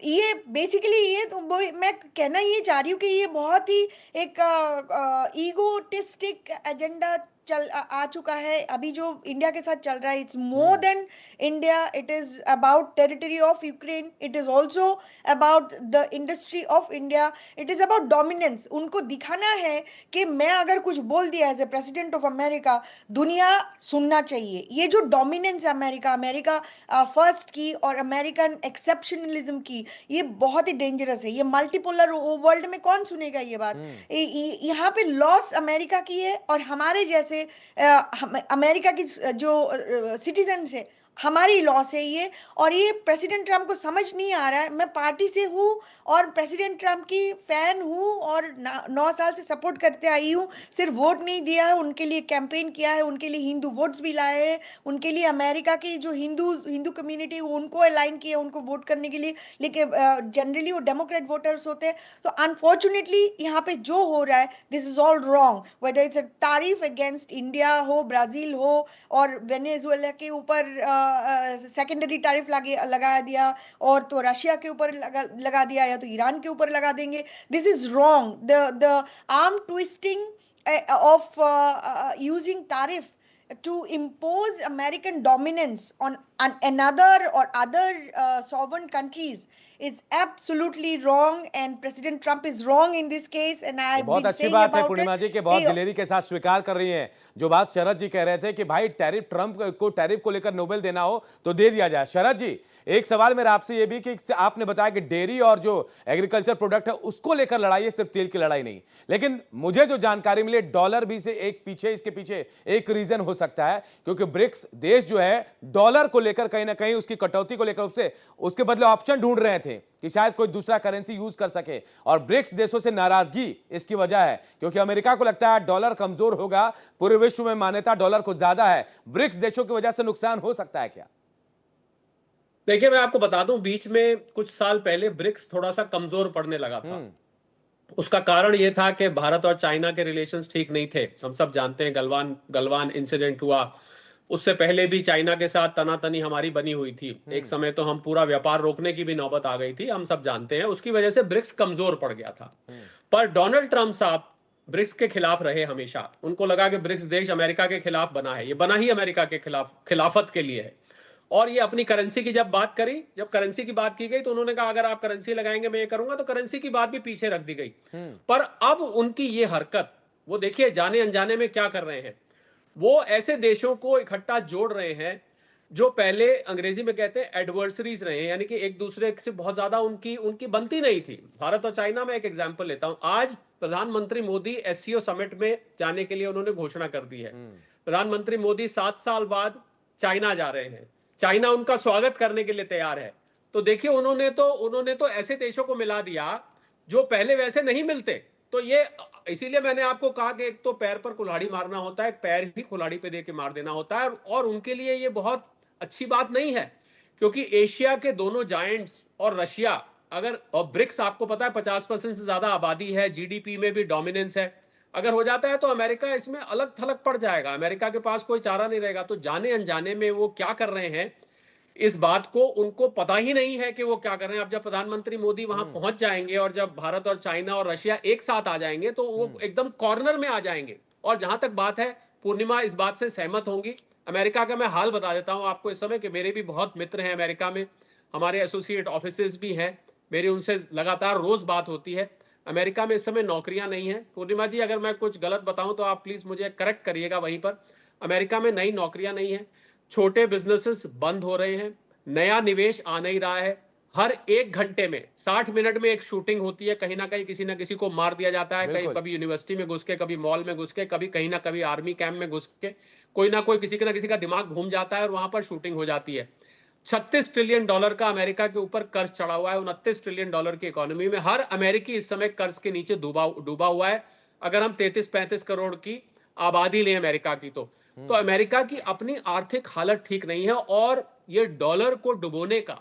ये बेसिकली ये तो मैं कहना ये चाह रही हूँ कि ये बहुत ही एक ईगोटिस्टिक एजेंडा आ चुका है। अभी जो इंडिया के साथ चल रहा है, it's more than India. It is about territory of Ukraine, it is also about the industry of India, it is about dominance. उनको दिखाना है कि मैं अगर कुछ बोल दिया as a president of America, दुनिया सुनना चाहिए। ये जो डोमिनेंस है अमेरिका फर्स्ट की और अमेरिकन एक्सेप्शनलिज्म की, ये बहुत ही डेंजरस है। ये मल्टीपोलर वर्ल्ड में कौन सुनेगा ये बात? यहाँ पे लॉस अमेरिका की है, और हमारे जैसे अमेरिका की जो सिटीजन्स है हमारी लॉस है ये। और ये प्रेसिडेंट ट्रंप को समझ नहीं आ रहा है। मैं पार्टी से हूँ और प्रेसिडेंट ट्रंप की फैन हूँ और 9 साल से सपोर्ट करते आई हूँ। सिर्फ वोट नहीं दिया है, उनके लिए कैंपेन किया है, उनके लिए हिंदू वोट्स भी लाए हैं, उनके लिए अमेरिका की जो हिंदू कम्युनिटी उनको अलाइन किया उनको वोट करने के लिए। लेकिन जनरली वो डेमोक्रेट वोटर्स होते हैं। तो अनफॉर्चुनेटली यहाँ पे जो हो रहा है, this is all wrong. Whether it's a तारीफ अगेंस्ट इंडिया हो, ब्राजील हो, और वेनेजुएला के ऊपर सेकेंडरी टैरिफ लगा दिया, और तो रशिया के ऊपर लगा दिया, या तो ईरान के ऊपर लगा देंगे। This is wrong. The arm twisting of using tariff to impose American dominance on another or other sovereign countries is absolutely wrong, and President Trump is wrong in this case. And I have बहुत been अच्छी saying बात है about Purnima it. जी, कि बहुत They- दिलेरी के साथ स्वीकार कर रही हैं जो बात शरद जी कह रहे थे कि भाई टैरिफ, ट्रंप को टैरिफ को लेकर नोबेल देना हो तो दे दिया जाए। शरद जी, एक सवाल मेरा आपसे ये भी कि आपने बताया कि डेयरी और जो एग्रीकल्चर प्रोडक्ट है उसको लेकर लड़ाई है, सिर्फ तेल की लड़ाई नहीं। लेकिन मुझे जो जानकारी मिली, डॉलर भी से इसके पीछे एक रीजन हो सकता है, क्योंकि ब्रिक्स देश जो है डॉलर को लेकर कहीं ना कहीं उसकी कटौती को लेकर उसके बदले ऑप्शन ढूंढ रहे थे कि शायद कोई दूसरा करेंसी यूज कर सके। और ब्रिक्स देशों से नाराजगी इसकी वजह है, क्योंकि अमेरिका को लगता है डॉलर कमजोर होगा, पूरे विश्व में मान्यता डॉलर को ज्यादा है। ब्रिक्स देशों की वजह से नुकसान हो सकता है क्या? देखिए, मैं आपको बता दूं, बीच में कुछ साल पहले ब्रिक्स थोड़ा सा कमजोर पड़ने लगा था। उसका कारण यह था कि भारत और चाइना के रिलेशंस ठीक नहीं थे। हम सब जानते हैं, गलवान इंसिडेंट हुआ। उससे पहले भी चाइना के साथ तनातनी हमारी बनी हुई थी। एक समय तो हम पूरा व्यापार रोकने की भी नौबत आ गई थी, हम सब जानते हैं। उसकी वजह से ब्रिक्स कमजोर पड़ गया था। पर डोनाल्ड ट्रंप साहब ब्रिक्स के खिलाफ रहे हमेशा। उनको लगा कि ब्रिक्स देश अमेरिका के खिलाफ बना है, ये बना ही अमेरिका के खिलाफत के लिए है। और ये अपनी करेंसी की जब करेंसी की बात की गई तो उन्होंने कहा अगर आप करेंसी लगाएंगे मैं ये करूंगा, तो करेंसी की बात भी पीछे रख दी गई। पर अब उनकी ये हरकत, वो देखिए जाने अनजाने में क्या कर रहे हैं। वो ऐसे देशों को इकट्ठा जोड़ रहे हैं जो पहले अंग्रेजी में कहते हैं एडवर्सरीज रहे हैं, यानी कि एक दूसरे से बहुत ज्यादा उनकी बनती नहीं थी। भारत और चाइना में एक एग्जांपल लेता हूं। आज प्रधानमंत्री मोदी एससीओ समिट में जाने के लिए उन्होंने घोषणा कर दी है। प्रधानमंत्री मोदी 7 साल बाद चाइना जा रहे हैं। चाइना उनका स्वागत करने के लिए तैयार है। तो देखिए, उन्होंने तो ऐसे देशों को मिला दिया जो पहले वैसे नहीं मिलते। तो ये इसीलिए मैंने आपको कहा कि एक तो पैर पर कुल्हाड़ी मारना होता है, एक पैर ही कुल्हाड़ी पे दे के मार देना होता है, और उनके लिए ये बहुत अच्छी बात नहीं है, क्योंकि एशिया के दोनों जायंट्स और रशिया, अगर, और ब्रिक्स आपको पता है 50% से ज्यादा आबादी है, जीडीपी में भी डोमिनेंस है, अगर हो जाता है तो अमेरिका इसमें अलग थलग पड़ जाएगा, अमेरिका के पास कोई चारा नहीं रहेगा। तो जाने अनजाने में वो क्या कर रहे हैं, इस बात को उनको पता ही नहीं है कि वो क्या कर रहे हैं। अब जब प्रधानमंत्री मोदी वहां पहुंच जाएंगे और जब भारत और चाइना और रशिया एक साथ आ जाएंगे तो वो एकदम कॉर्नर में आ जाएंगे। और जहां तक बात है, पूर्णिमा इस बात से सहमत होंगी। अमेरिका का मैं हाल बता देता हूं आपको इस समय, कि मेरे भी बहुत मित्र हैं अमेरिका में, हमारे एसोसिएट ऑफिसेज भी हैं, मेरी उनसे लगातार रोज बात होती है। अमेरिका में इस समय नौकरियां नहीं है। पूर्णिमा जी, अगर मैं कुछ गलत बताऊं तो आप प्लीज मुझे करेक्ट करिएगा वहीं पर। अमेरिका में नई नौकरियां नहीं है, छोटे बिजनेसेस बंद हो रहे हैं, नया निवेश आ नहीं रहा है। हर 1 घंटे में 60 मिनट में एक शूटिंग होती है, कहीं ना कहीं किसी ना किसी को मार दिया जाता है, कहीं कभी यूनिवर्सिटी में घुस के, कभी मॉल में घुस के, कभी कहीं ना कभी आर्मी कैंप में घुस के, कोई ना कोई किसी ना किसी का दिमाग घूम जाता है और वहां पर शूटिंग हो जाती है। $36 ट्रिलियन का अमेरिका के ऊपर कर्ज चढ़ा हुआ है। $29 ट्रिलियन की इकोनॉमी में हर अमेरिकी इस समय कर्ज के नीचे डूबा हुआ है। अगर हम 33-35 करोड़ की आबादी लें अमेरिका की, तो अमेरिका की अपनी आर्थिक हालत ठीक नहीं है, और ये डॉलर को डुबोने का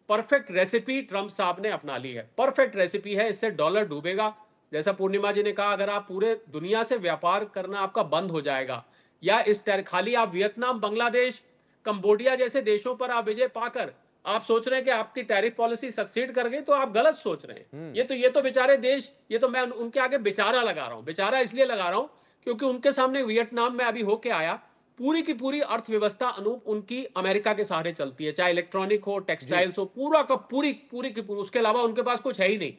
परफेक्ट रेसिपी ट्रंप साहब ने अपना ली है। परफेक्ट रेसिपी है, इससे डॉलर डूबेगा। जैसा पूर्णिमा जी ने कहा, अगर आप पूरे दुनिया से व्यापार करना आपका बंद हो जाएगा, या इस खाली आप वियतनाम, बांग्लादेश, कंबोडिया जैसे देशों पर आप विजय पाकर आप सोच रहे हैं कि आपकी टैरिफ पॉलिसी सक्सीड कर गई, तो आप गलत सोच रहे हैं। ये तो बेचारे देश, ये तो मैं उनके आगे बेचारा लगा रहा हूं। बेचारा इसलिए लगा रहा हूं क्योंकि उनके सामने वियतनाम में अभी होके आया, पूरी की पूरी अर्थव्यवस्था अनूप उनकी अमेरिका के सहारे चलती है, चाहे इलेक्ट्रॉनिक हो, टेक्सटाइल्स हो, पूरा का पूरी की पूरी, उसके अलावा उनके पास कुछ है ही नहीं।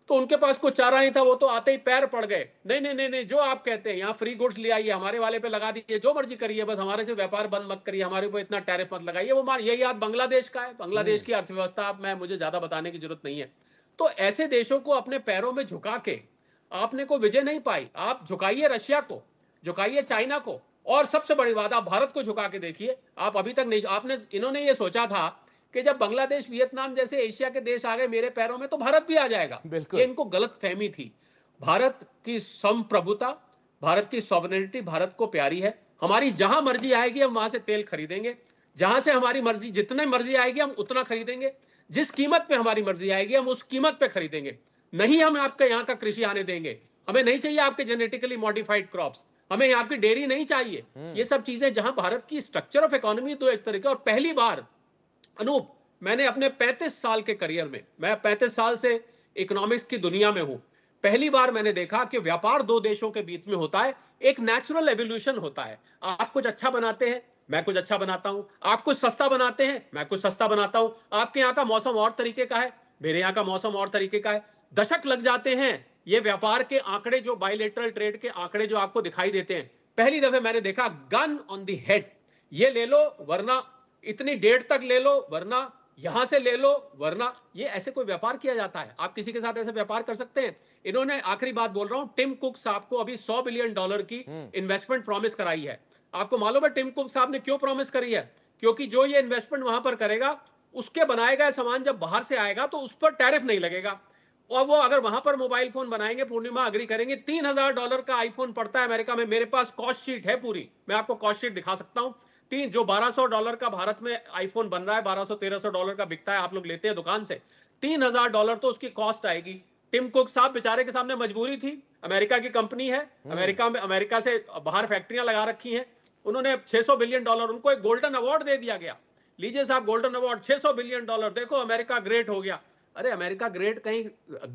तो उनके पास कुछ चारा नहीं था, वो तो आते ही पैर पड़ गए, नहीं नहीं नहीं नहीं, जो आप कहते हैं, यहाँ फ्री गुड्स ले आइए, हमारे वाले पे लगा दीजिए, जो मर्जी करिए, बस हमारे से व्यापार बंद मत करिए, हमारे ऊपर इतना टैरिफ मत लगाइए। वो मान, यही याद बांग्लादेश का है, बांग्लादेश की अर्थव्यवस्था मैं मुझे ज्यादा बताने की जरूरत नहीं है। तो ऐसे देशों को अपने पैरों में झुका के आपने को विजय नहीं पाई। आप झुकाइए रशिया को, झुकाइए चाइना को, और सबसे बड़ी बात, आप भारत को झुका के देखिए। आप अभी तक नहीं, आपने, इन्होंने ये सोचा था कि जब बांग्लादेश, वियतनाम जैसे एशिया के देश आ गए मेरे पैरों में, तो भारत भी आ जाएगा। ये इनको गलत फहमी थी। भारत की संप्रभुता, भारत की सॉवरेनिटी भारत को प्यारी है। हमारी जहां मर्जी आएगी हम वहां से तेल खरीदेंगे, जहां से हमारी मर्जी, जितने मर्जी आएगी हम उतना खरीदेंगे, जिस कीमत पे हमारी मर्जी आएगी हम उस कीमत पे खरीदेंगे। नहीं हम आपके यहाँ का कृषि आने देंगे, हमें नहीं चाहिए आपके जेनेटिकली मॉडिफाइड क्रॉप्स, हमें यहाँ की डेयरी नहीं चाहिए। ये सब चीजें, जहां भारत की स्ट्रक्चर ऑफ इकोनॉमी तो एक तरीके, और पहली बार अनूप, मैंने अपने 35 साल के करियर में, मैं 35 साल से इकोनॉमिक्स की दुनिया में हूं, पहली बार मैंने देखा कि व्यापार दो देशों के बीच में होता है, एक नेचुरल एवोल्यूशन होता है। आप कुछ अच्छा बनाते हैं, मैं कुछ अच्छा बनाता हूं, आप कुछ सस्ता बनाते हैं, मैं कुछ सस्ता बनाता हूं, आपके यहाँ का मौसम और तरीके का है, मेरे यहाँ का मौसम और तरीके का है, दशक लग जाते हैं। ये व्यापार के आंकड़े, जो बायलेटरल ट्रेड के आंकड़े जो आपको दिखाई देते हैं, पहली दफे मैंने देखा गन ऑन द हेड, ये ले लो वरना इतनी डेट तक ले लो, वरना यहां से ले लो, वरना, ये ऐसे कोई व्यापार किया जाता है? आप किसी के साथ ऐसे व्यापार कर सकते हैं? इन्होंने, आखिरी बात बोल रहा हूं, टिम कुक साहब को अभी $100 बिलियन की इन्वेस्टमेंट प्रॉमिस कराई है। आपको मालूम है टिम कुक साहब ने क्यों प्रॉमिस करी है? क्योंकि जो ये इन्वेस्टमेंट वहां पर करेगा, उसके बनाया गया सामान जब बाहर से आएगा तो उस पर टैरिफ नहीं लगेगा, और वो अगर वहां पर मोबाइल फोन बनाएंगे, पूर्णिमा अग्री करेंगे, $3000 का आईफोन पड़ता है अमेरिका में। मेरे पास कॉस्ट शीट है पूरी, मैं आपको कॉस्ट शीट दिखा सकता हूं। जो $1200 का भारत में आईफोन बन रहा है, $1200-1300 का बिकता है, आप लोग लेते हैं दुकान से, $3000 तो उसकी कॉस्ट आएगी। टिम कुक साहब बेचारे के सामने मजबूरी थी, अमेरिका की कंपनी है, अमेरिका से बाहर फैक्ट्रियां लगा रखी हैं, उन्होंने $600 बिलियन, उनको एक गोल्डन अवार्ड दे दिया गया, लीजिए साहब गोल्डन अवार्ड, $600 बिलियन, देखो अमेरिका ग्रेट हो गया। अरे अमेरिका ग्रेट कहीं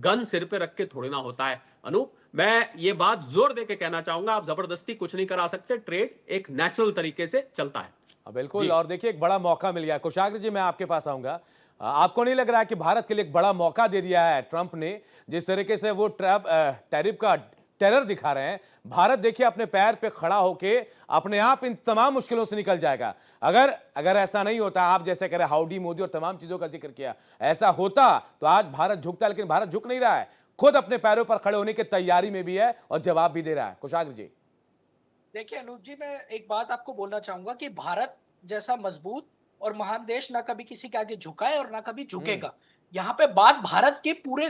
गन सिर पे रख के थोड़ी ना होता है अनूप। मैं ये बात जोर दे के कहना चाहूंगा, आप जबरदस्ती कुछ नहीं करा सकते, ट्रेड एक नेचुरल तरीके से चलता है। बिल्कुल, और देखिए एक बड़ा मौका मिल गया। कुशाग्र जी, मैं आपके पास आऊंगा। आपको नहीं लग रहा है कि भारत के लिए एक बड़ा मौका दे दिया है ट्रंप ने, जिस तरीके से वो टैरिफ का टेरर दिखा रहे हैं? भारत देखिए अपने पैर पे खड़ा होके अपने आप इन तमाम मुश्किलों से निकल जाएगा। अगर ऐसा नहीं होता, आप जैसे कह रहे हाउडी मोदी और तमाम चीजों का जिक्र किया, ऐसा होता तो आज भारत झुकता, लेकिन भारत झुक नहीं रहा है, खुद अपने पैरों पर खड़े होने की तैयारी में भी है और जवाब भी दे रहा है। कुशाग्र जी, देखिए अनूप जी, मैं एक बात आपको बोलना चाहूंगा कि भारत जैसा मजबूत और महान देश ना कभी किसी के आगे झुका है और ना कभी झुकेगा। यहाँ पे बात भारत के पूरे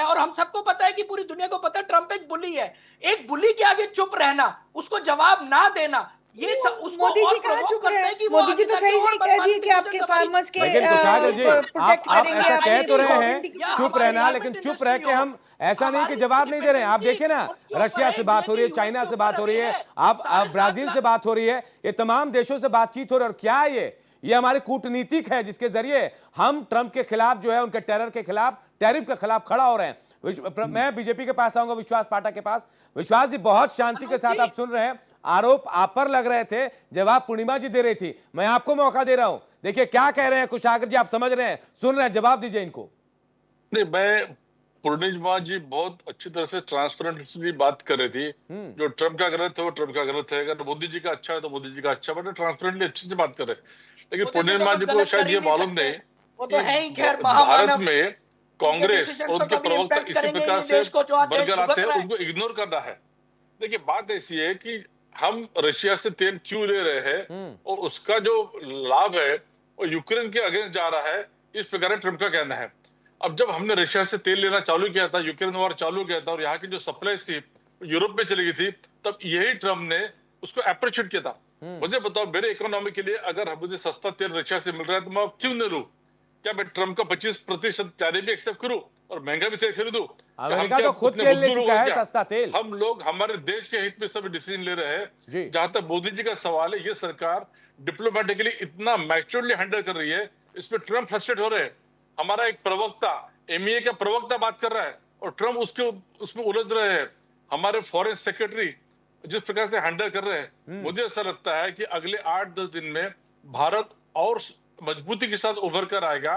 है, और हम सबको पता है कि पूरी दुनिया को पता है ट्रंप एक बुली है। एक बुली के आगे चुप रहना, उसको जवाब ना देना, ये सब उसको मोदी और जी कहाँ provoke चुप करता रहे है हैं? कि वो मोदी जी आगे तो जाके सही और सही कह बदमाशी दिए कि की आपके वजह से फार्मर्स के लेकिन कुशागर जी, प्रोटेक्ट आप करेंगे, ऐसा कह तो रहे हैं, या चुप हमारी रहना, लेकिन garment चुप रह के industry हम ऐसा नहीं कि जवाब नहीं दे रहे हैं। आप देखिए ना, रशिया से बात हो रही है, चाइना से बात हो रही है, आप ब्राजील से बात हो रही है, ये तमाम देशों से बातचीत हो रही है, और क्या है ये हमारी कूटनीतिक है जिसके जरिए हम ट्रंप के खिलाफ जो है, उनके टेरर के खिलाफ, टैरिफ के खिलाफ खड़ा हो रहे हैं। मैं बीजेपी के पास आऊंगा, विश्वास पाठक के पास। विश्वास जी, बहुत शांति के साथ आप सुन रहे हैं, आरोप आप पर लग रहे थे, जवाब पूर्णिमा जी दे रही थी। मैं आपको मौका दे रहा हूं, देखिए क्या कह रहे हैं कुशागर जी, आप समझ रहे हैं, सुन रहे हैं, जवाब दीजिए इनको। नहीं, मैं पूर्णिमा जी बहुत अच्छी तरह से ट्रांसपेरेंटली बात कर रही थी। जो ट्रम्प का गलत है वो ट्रम्प का गलत है, अगर मोदी जी का अच्छा है तो मोदी जी का अच्छा, बट ट्रांसपेरेंटली अच्छे से बात कर रहे हैं। लेकिन पूर्णिमा जी को शायद ये मालूम नहीं वो तो है ही खैर कि महामानव। भारत में कांग्रेस decisions और तो उनके कभी प्रवक्ता impact इसी करेंगे प्रकार ही से देश को जो आज देश बरकर भुगत आते हैं, रहा है। उनको इग्नोर करना है। देखिए, बात ऐसी है कि हम रशिया से तेल क्यों ले रहे हैं और उसका जो लाभ है वो यूक्रेन के अगेंस्ट जा रहा है, इस प्रकार ट्रम्प का कहना है। अब जब हमने रशिया से तेल लेना चालू किया था, यूक्रेन वॉर चालू किया था और यहाँ की जो सप्लाईज थी यूरोप में चली गई थी, तब यही ट्रम्प ने उसको अप्रिशिएट किया था। मुझे बताओ, मेरे इकोनॉमी के लिए अगर मुझे सस्ता तेल रशिया से मिल रहा है तो मैं क्यों नहीं लूं? क्या मैं ट्रम्प का 25% टैरिफ भी एक्सेप्ट करूं और महंगा भी तेल खरीदूं? अमेरिका तो खुद तेल ले चुका है, सस्ता तेल। हम लोग हमारे देश के हित में सब डिसीजन ले रहे हैं। जहां तक मोदी जी का सवाल है, ये सरकार डिप्लोमेटिकली इतना मैच्योरली हैंडल कर रही है, इसमें ट्रम्प फ्रस्ट्रेट हो रहे हैं। हमारा एक प्रवक्ता, एमईए का प्रवक्ता बात कर रहा है और ट्रम्प उसमें उलझ रहे हैं। हमारे फॉरेन सेक्रेटरी जिस प्रकार से हैंडल कर रहे हैं, मुझे ऐसा लगता है कि अगले 8-10 दिन में भारत और मजबूती के साथ उभर कर आएगा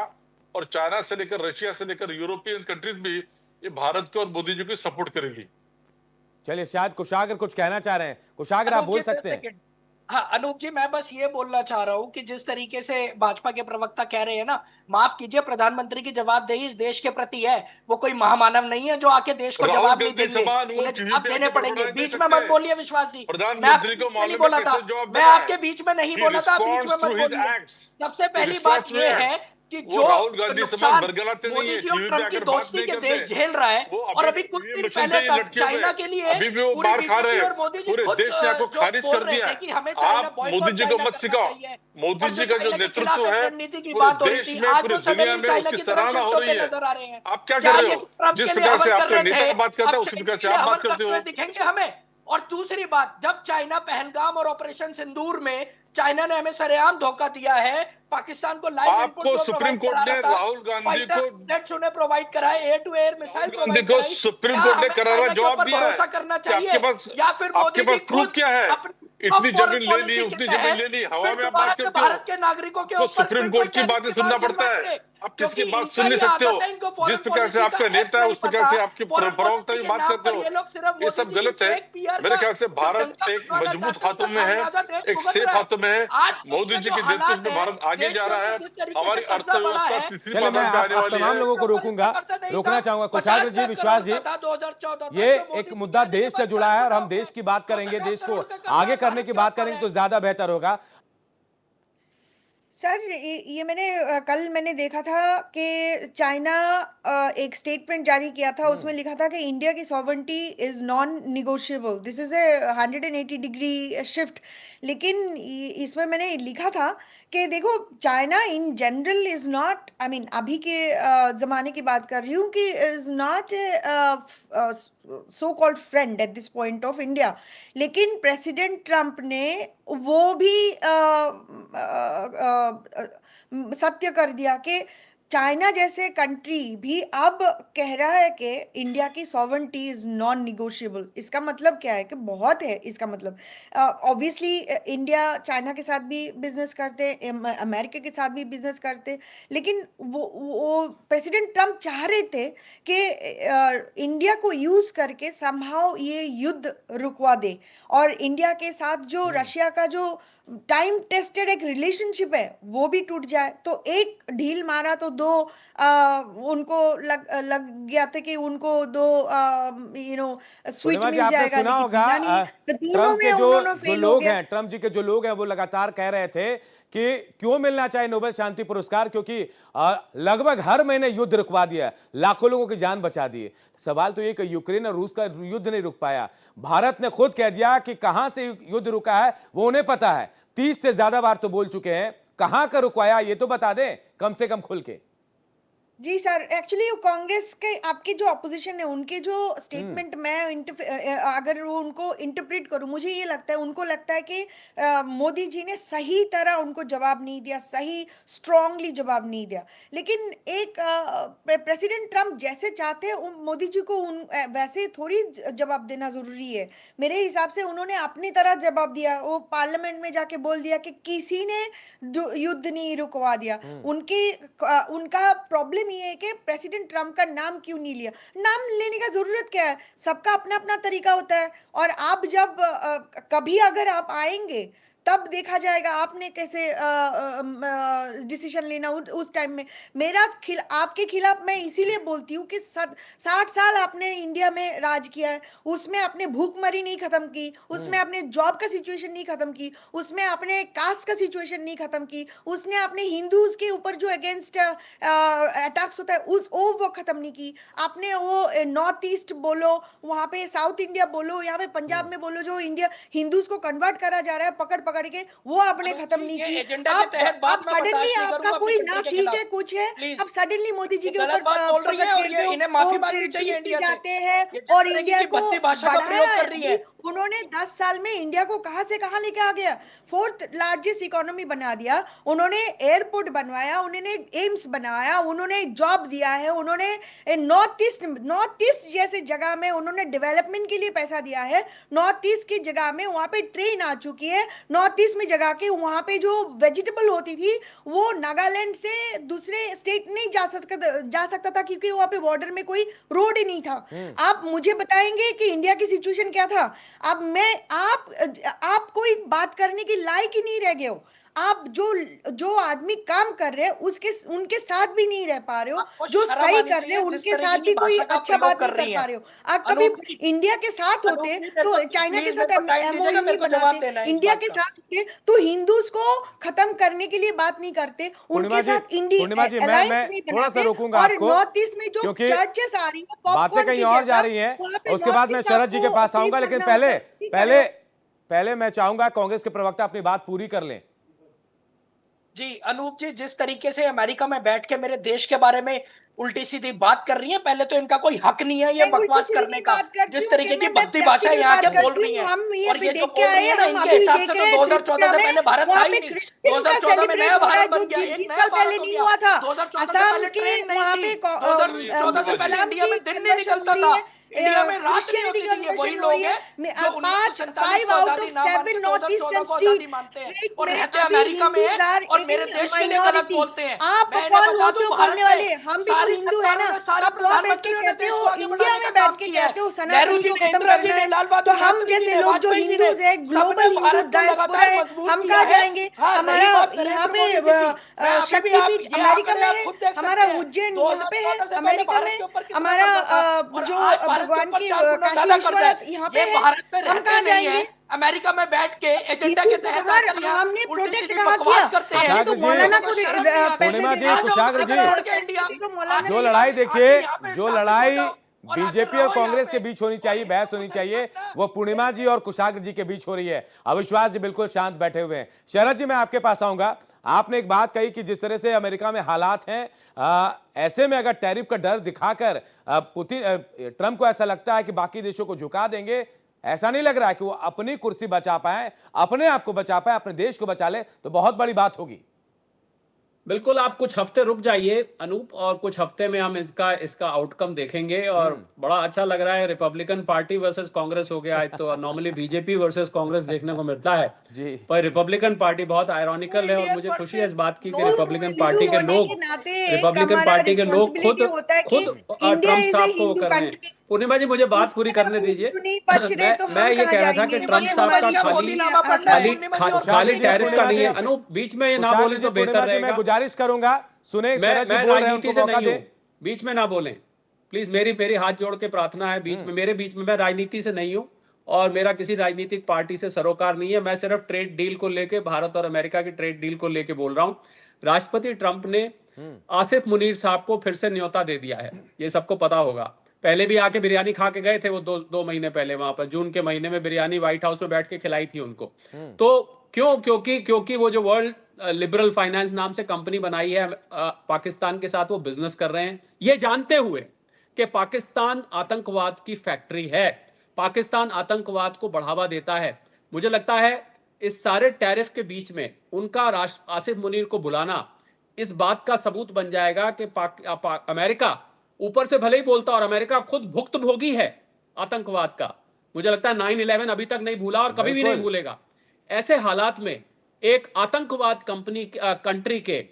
और चाइना से लेकर रशिया से लेकर यूरोपियन कंट्रीज भी ये भारत को और मोदी जी को सपोर्ट करेगी। चलिए, शायद कुशागर कुछ कहना चाह रहे हैं। कुशागर, आप बोल सकते हैं। हाँ अनूप जी, मैं बस ये बोलना चाह रहा हूँ कि जिस तरीके से भाजपा के प्रवक्ता कह रहे हैं ना, माफ कीजिए, प्रधानमंत्री की जवाबदेही इस देश के प्रति है। वो कोई महामानव नहीं है जो आके देश को जवाब नहीं देंगे, उन्हें जवाब देने पड़ेंगे। बीच में मत बोलिए विश्वास जी, प्रधानमंत्री को नहीं बोला था, मैं आपके बीच में नहीं बोला था, बीच में मत बोलिए। सबसे पहली बात ये है कि जो राहुल गांधी समान बरगलाते नहीं मोदी है, जी और टीवी पे ट्रम्प की आकर बात दोस्ती नहीं के करते। देश झेल रहा है, वो और अभी कुछ दिन मशीन पहले पे तक लटके हुए चाइना हैं। के लिए अभी भी वो मार खा रहे हैं। पूरे देश ने आपको खारिज कर दिया है। आप मोदी जी को मत सिखाओ। मोदी जी का जो नेतृत्व है पूरे देश में, पूरी दुनिया में उसकी सराहना हो रही है। आप क्या कर रहे हो? जिस प्रकार से आपका नेता बात करता है उसी प्रकार से आप बात करते हो। दिखेंगे हमें। और दूसरी बात, जब चाइना पहलगाम और ऑपरेशन सिंदूर में चाइना ने हमें सरेआम धोखा दिया है, पाकिस्तान को लाइव आपको सुप्रीम कोर्ट ने राहुल गांधी को प्रोवाइड कराए, air to air missile Gandhi को सुप्रीम कोर्ट ने करारा जवाब दिया है। भरोसा करना चाहिए या फिर आपके पास प्रूफ क्या है? इतनी जमीन ले ली, उतनी जमीन ले ली, हवा में आप बात करते हो। भारत के नागरिकों के तो सुप्रीम कोर्ट की बातें सुनना पड़ता है। आप किसकी बात सुन नहीं सकते हो? जिस प्रकार से आपका नेता है उस प्रकार से आपके प्रवक्ता भी बात करते हो, ये सब गलत है। मेरे ख्याल से भारत एक मजबूत हाथों में है, एक सेफ हाथों में है। मोदी जी के नेतृत्व में भारत आगे जा रहा है। हमारी अर्थव्यवस्था तीसरी चलिए, मैं पायदान पे आने वाली तमाम है। लोगों को रोकना चाहूंगा। कुशागर जी, विश्वास जी, ये एक मुद्दा देश से जुड़ा है और हम देश की बात करेंगे, देश को आगे करने की बात करेंगे तो ज्यादा बेहतर होगा। सर, ये कल मैंने देखा था कि चाइना एक स्टेटमेंट जारी किया था, उसमें लिखा था कि इंडिया की sovereignty is non negotiable, this is a 180 degree shift. लेकिन इसमें मैंने लिखा था कि देखो, China in general is not, I mean अभी के ज़माने की बात कर रही हूँ, कि is not so called friend at this point of India. लेकिन प्रेसिडेंट ट्रंप ने वो भी सत्य कर दिया कि चाइना जैसे कंट्री भी अब कह रहा है कि इंडिया की सॉवरेंटी इज नॉन निगोशिएबल। इसका मतलब क्या है कि बहुत है। इसका मतलब ऑब्वियसली इंडिया चाइना के साथ भी बिजनेस करते, अमेरिका के साथ भी बिजनेस करते, लेकिन वो प्रेसिडेंट ट्रम्प चाह रहे थे कि इंडिया को यूज करके समहाउ ये युद्ध रुकवा दे और इंडिया के साथ जो रशिया का जो टाइम टेस्टेड एक रिलेशनशिप है वो भी टूट जाए। तो एक ढील मारा तो दो उनको लग गया था कि उनको दो स्वीट मिल जाएगा, सुना होगा ट्रम्प के जो लोग हैं, ट्रम्प जी के जो लोग हैं, वो लगातार कह रहे थे कि क्यों मिलना चाहिए नोबेल शांति पुरस्कार, क्योंकि लगभग हर महीने युद्ध रुकवा दिया, लाखों लोगों की जान बचा दी। सवाल तो ये कि यूक्रेन और रूस का युद्ध नहीं रुक पाया। भारत ने खुद कह दिया कि कहां से युद्ध रुका है वो उन्हें पता है, 30 से ज्यादा बार तो बोल चुके हैं। कहां का रुकवाया ये तो बता दें कम से कम खुल के। जी सर, एक्चुअली कांग्रेस के आपके जो अपोजिशन है उनके जो स्टेटमेंट मैं अगर वो उनको इंटरप्रेट करूं, मुझे ये लगता है, उनको लगता है कि मोदी जी ने सही तरह उनको जवाब नहीं दिया, सही स्ट्रांगली जवाब नहीं दिया। लेकिन एक प्रेसिडेंट ट्रम्प जैसे चाहते हैं मोदी जी को वैसे थोड़ी जवाब देना जरूरी है। मेरे हिसाब से उन्होंने अपनी तरह जवाब दिया, वो पार्लियामेंट में जाके बोल दिया कि किसी ने युद्ध नहीं रुकवा दिया। उनका प्रॉब्लम ये है कि प्रेसिडेंट ट्रम्प का नाम क्यों नहीं लिया। नाम लेने का जरूरत क्या है, सबका अपना अपना तरीका होता है। और आप जब कभी अगर आप आएंगे तब देखा जाएगा आपने कैसे डिसीजन लेना उस टाइम में। आपके खिलाफ मैं इसीलिए बोलती हूँ कि 60 साल आपने इंडिया में राज किया है, उसमें आपने भूखमरी नहीं खत्म की, उसमें आपने जॉब का सिचुएशन नहीं खत्म की, उसमें आपने कास्ट का सिचुएशन नहीं खत्म की, उसने आपने हिंदूज के ऊपर जो अगेंस्ट अटैक्स होता है वो खत्म नहीं की। आपने वो नॉर्थ ईस्ट बोलो, वहां पे साउथ इंडिया बोलो, यहाँ पे पंजाब में बोलो, जो इंडिया हिंदूज को कन्वर्ट करा जा रहा है पकड़ पकड़ के, वो आपने खत्म नहीं की। आप सडनली आपका कोई ना सीट है कुछ है, आप सडनली मोदी जी के ऊपर जाते हैं और इंडिया को बढ़ाया। उन्होंने 10 साल में इंडिया को कहां से कहां लेके आ गया, 4th लार्जेस्ट इकोनॉमी बना दिया। उन्होंने एयरपोर्ट बनवाया, उन्होंने एम्स बनवाया, उन्होंने जॉब दिया है, उन्होंने नॉर्थ ईस्ट जैसे जगह में उन्होंने डेवलपमेंट के लिए पैसा दिया है। नॉर्थ ईस्ट की जगह में वहां पे ट्रेन आ चुकी है, नॉर्थ ईस्ट में जगह के वहां पे जो वेजिटेबल होती थी वो नागालैंड से दूसरे स्टेट नहीं जा सकता था, क्योंकि वहां पे बॉर्डर में कोई रोड ही नहीं था। आप मुझे बताएंगे कि इंडिया की सिचुएशन क्या था? अब आप कोई बात करने के लायक ही नहीं रह गए हो। आप जो आदमी काम कर रहे हैं उनके साथ भी नहीं रह पा रहे हो, जो सही कर रहे हैं उनके साथ भी कोई अच्छा बात नहीं कर पा रहे हो। आप कभी इंडिया के साथ होते तो चाइना के साथ एमओयू नहीं बनाते, इंडिया के साथ होते तो हिंदूज को खत्म करने के लिए बात नहीं करते, उनके साथ इंडिया अलायंस नहीं बनाते। और नॉर्थ ईस्ट में जो चर्चेस आ रही है, बातें कहीं और जा रही हैं, उसके बाद मैं शरद जी के पास आऊंगा, लेकिन पहले मैं चाहूंगा कांग्रेस के प्रवक्ता अपनी बात पूरी कर लें। जी अनूप जी, जिस तरीके से अमेरिका में बैठ के मेरे देश के बारे में उल्टी सीधी बात कर रही है, पहले तो इनका कोई हक नहीं है ये बकवास करने का। जिस तरीके की भद्दी भाषा यहाँ के बोल रही है, और ये जो बोल रही है ना, इनके हिसाब से तो 2014 से पहले भारत था ही नहीं। 2014 में नया भारत बन गया, एक नया भारत हो गया। 2014 से पहले ट्रेन नहीं थी, 2014 से पहले इंडिया में दिन नहीं निकलता था, इंडिया में रात नहीं होती थी। वही लोग हैं जो 5 out of 7 north eastern state और रहते अमेरिका में है और मेरे देश के लिए गलत बोलते हैं। आप कौन होते हो बोलने वाले? हम भी तो हिंदू है ना। आप वहां बैठ के कहते हो, इंडिया में बैठ के कहते हो सनातनी को खत्म करना है, तो हम जैसे लोग जो हिंदूज है, ग्लोबल हिंदू डायस्पोरा है, हम कहाँ जाएंगे? हमारा यहाँ पे शक्तिपीठ अमेरिका में है, हमारा उज्जैन यहाँ पे है अमेरिका में, हमारा जो भगवान की काशी विश्वनाथ यहाँ पे है, हम कहाँ जाएंगे? अमेरिका में बैठ के एजेंडा के तहत हमने प्रोटेक्ट कहाँ किया? तो मौलाना को पूर्णिमा जी, कुशाग्र जी, जो लड़ाई देखिए, जो लड़ाई बीजेपी और कांग्रेस के बीच होनी चाहिए, बहस होनी चाहिए, वो पूर्णिमा जी और कुशाग्र जी के बीच हो रही है। अविश्वास जी बिल्कुल शांत बैठे हुए हैं। शरद जी, मैं आपके पास आऊंगा। आपने एक बात कही कि जिस तरह से अमेरिका में हालात हैं, ऐसे में अगर टैरिफ का डर दिखाकर ट्रंप को ऐसा लगता है कि बाकी देशों को झुका देंगे, ऐसा नहीं लग रहा है कि वो अपनी कुर्सी बचा पाए, अपने आप को बचा पाए, अपने देश को बचा ले, तो बहुत बड़ी बात होगी। बिल्कुल, आप कुछ हफ्ते रुक जाइए अनूप, और कुछ हफ्ते में हम इसका आउटकम देखेंगे। और बड़ा अच्छा लग रहा है, रिपब्लिकन पार्टी वर्सेस कांग्रेस हो गया। तो नॉर्मली बीजेपी वर्सेस कांग्रेस देखने को मिलता है जी, पर रिपब्लिकन पार्टी बहुत आयरॉनिकल है। और मुझे खुशी है इस बात की कि रिपब्लिकन पार्टी के लोग खुद ट्रम्प साहब को कर रहे हैं। पूर्णिमा जी, मुझे बात पूरी करने दीजिए। मैं ये कह रहा था कि ट्रम्प साहब का खाली टैरिफ का नहीं है। अनूप, बीच में ना बोले तो बेहतर रहेगा। मैं गुजारिश करूंगा, सुने, मैं राजनीति से नहीं हूं, बीच में ना बोलें प्लीज। मेरी हाथ जोड़ के प्रार्थना है, मेरे बीच में मैं राजनीति से नहीं हूं और मेरा किसी राजनीतिक पार्टी से सरोकार नहीं है। मैं सिर्फ ट्रेड डील को लेके, भारत और अमेरिका की ट्रेड डील को लेके बोल रहा हूं। राष्ट्रपति ट्रंप ने आसिफ मुनीर साहब को फिर से न्योता दे दिया है, ये सबको पता होगा। पहले भी आके बिरयानी खा के गए थे वो दो महीने पहले, वहां पर जून के महीने में बिरयानी व्हाइट हाउस में बैठ के खिलाई थी उनको। तो क्यों? क्योंकि वो जो वर्ल्ड लिबरल फाइनेंस नाम से कंपनी बनाई है पाकिस्तान के साथ, वो बिजनेस कर रहे हैं ये जानते हुए कि पाकिस्तान आतंकवाद की फैक्ट्री है, पाकिस्तान आतंकवाद को बढ़ावा देता है। मुझे लगता है इस सारे टैरिफ के बीच में उनका आसिफ मुनीर को बुलाना इस बात का सबूत बन जाएगा कि अमेरिका ऊपर से भले ही बोलता और अमेरिका खुद भुक्तभोगी है आतंकवाद का। मुझे लगता है 9/11 अभी तक नहीं भूला और कभी भी नहीं भूलेगा। ऐसे हालात में एक आतंकवाद कंट्री के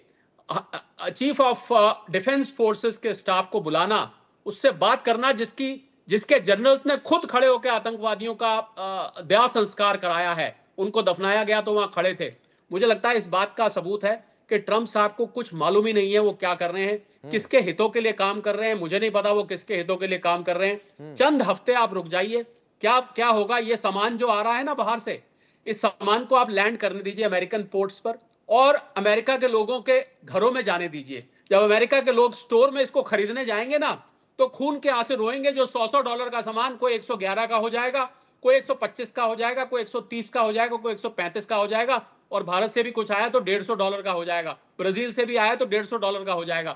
चीफ ऑफ डिफेंस फोर्सेस के स्टाफ को बुलाना, उससे बात करना जिसके जनरल्स ने खुद खड़े होकर आतंकवादियों का दाह संस्कार कराया है, उनको दफनाया गया तो वहां खड़े थे। मुझे लगता है इस बात का सबूत है कि ट्रंप साहब को कुछ मालूम ही नहीं है वो क्या कर रहे हैं, किसके हितों के लिए काम कर रहे हैं। मुझे नहीं पता वो किसके हितों के लिए काम कर रहे हैं। चंद हफ्ते आप रुक जाइए, क्या होगा। ये सामान जो आ रहा है ना बाहर से, इस सामान को आप लैंड करने दीजिए अमेरिकन पोर्ट्स पर और अमेरिका के लोगों के घरों में जाने दीजिए। जब अमेरिका के लोग स्टोर में इसको खरीदने जाएंगे ना तो खून के आंसू रोएंगे। जो $100 का सामान कोई 111 का हो जाएगा, कोई 125 का हो जाएगा, कोई 130 का हो जाएगा, कोई 135 का हो जाएगा, और भारत से भी कुछ आया तो $150 का हो जाएगा, ब्राजील से भी आया तो $150 का हो जाएगा।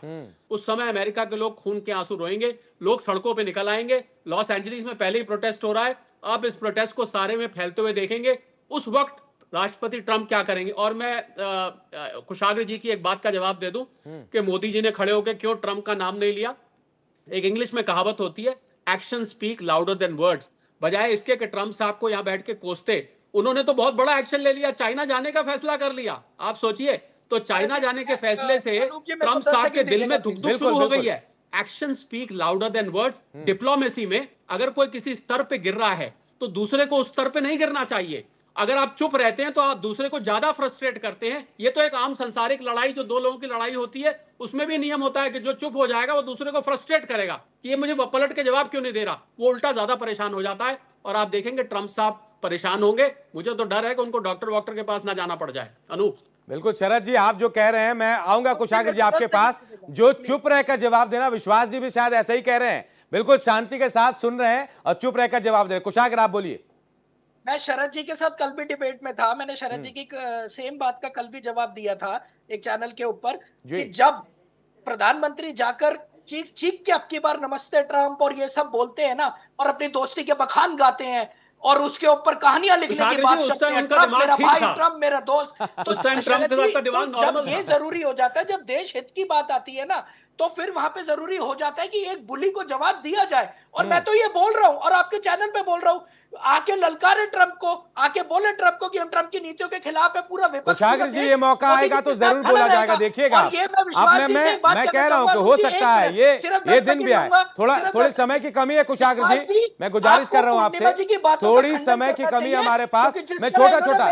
उस समय अमेरिका के लोग खून के आंसू रोएंगे, लोग सड़कों पे निकल आएंगे। लॉस एंजलिस में पहले ही प्रोटेस्ट हो रहा है, आप इस प्रोटेस्ट को सारे में फैलते हुए देखेंगे। उस वक्त राष्ट्रपति ट्रंप क्या करेंगे। और मैं कुशाग्र जी की एक बात का जवाब दे दूं कि मोदी जी ने खड़े होकर क्यों ट्रंप का नाम नहीं लिया। एक इंग्लिश में कहावत होती है, action speak louder than words. बजाय इसके कि ट्रंप साहब को यहां बैठ के कोसते, उन्होंने तो बहुत बड़ा एक्शन ले लिया, चाइना जाने का फैसला कर लिया। आप सोचिए, तो चाइना जाने के फैसले से ट्रंप साहब के दिल में धुक शुरू हो गई है। Action speak louder than words. Diplomacy में अगर कोई किसी स्तर पे गिर रहा है तो दूसरे को उस स्तर पे नहीं गिरना चाहिए। अगर आप चुप रहते हैं तो आप दूसरे को ज्यादा फ्रस्ट्रेट करते हैं। ये तो एक आम संसारिक लड़ाई, जो दो लोगों की लड़ाई होती है, उसमें भी नियम होता है कि जो चुप हो जाएगा वो दूसरे को फ्रस्ट्रेट करेगा कि ये मुझे पलट के जवाब क्यों नहीं दे रहा, वो उल्टा ज्यादा परेशान हो जाता है। और आप देखेंगे ट्रंप साहब परेशान होंगे। मुझे तो डर है कि उनको डॉक्टर के पास ना जाना पड़ जाए। अनूप। बिल्कुल शरद जी, आप जो कह रहे हैं, मैं आऊंगा कुशाग्र जी आपके पास। जो चुप रहकर जवाब देना, विश्वास जी भी शायद ऐसा ही कह रहे हैं, बिल्कुल शांति के साथ सुन रहे हैं और चुप रहकर जवाब दे रहे हैं। कुशाग्र आप बोलिए। मैं शरद जी के साथ कल भी डिबेट में था, मैंने शरद जी की सेम बात का कल भी जवाब दिया था एक चैनल के ऊपर कि जब प्रधानमंत्री जाकर चीख चीख के अब की बार नमस्ते ट्रंप और ये सब बोलते हैं ना, और अपनी दोस्ती के बखान गाते हैं और उसके ऊपर कहानियां लिखने की बात करते हैं, ट्रंप मेरा भाई, ट्रंप मेरा दोस्त, तो उस टाइम ट्रंप के साथ का दिमाग नॉर्मल जब ये जरूरी हो जाता है, जब देश हित की बात आती है ना, तो फिर वहां पे जरूरी हो जाता है कि एक बुली को जवाब दिया जाए। और मैं तो ये बोल रहा हूं और आपके चैनल पे बोल रहा हूं, आके ललकारे ट्रंप को, आके बोले ट्रंप को कि हम ट्रंप की नीतियों के खिलाफ है। पूरा विपक्ष, कुशाग्र जी, ये मौका आएगा तो जरूर बोला जाएगा। देखिएगा, अब मैं कह रहा हूं कि हो सकता है ये दिन भी आए। थोड़ी समय की कमी है कुशाग्र जी, मैं गुजारिश कर रहा हूं आपसे, थोड़ी समय की कमी हमारे पास। मैं छोटा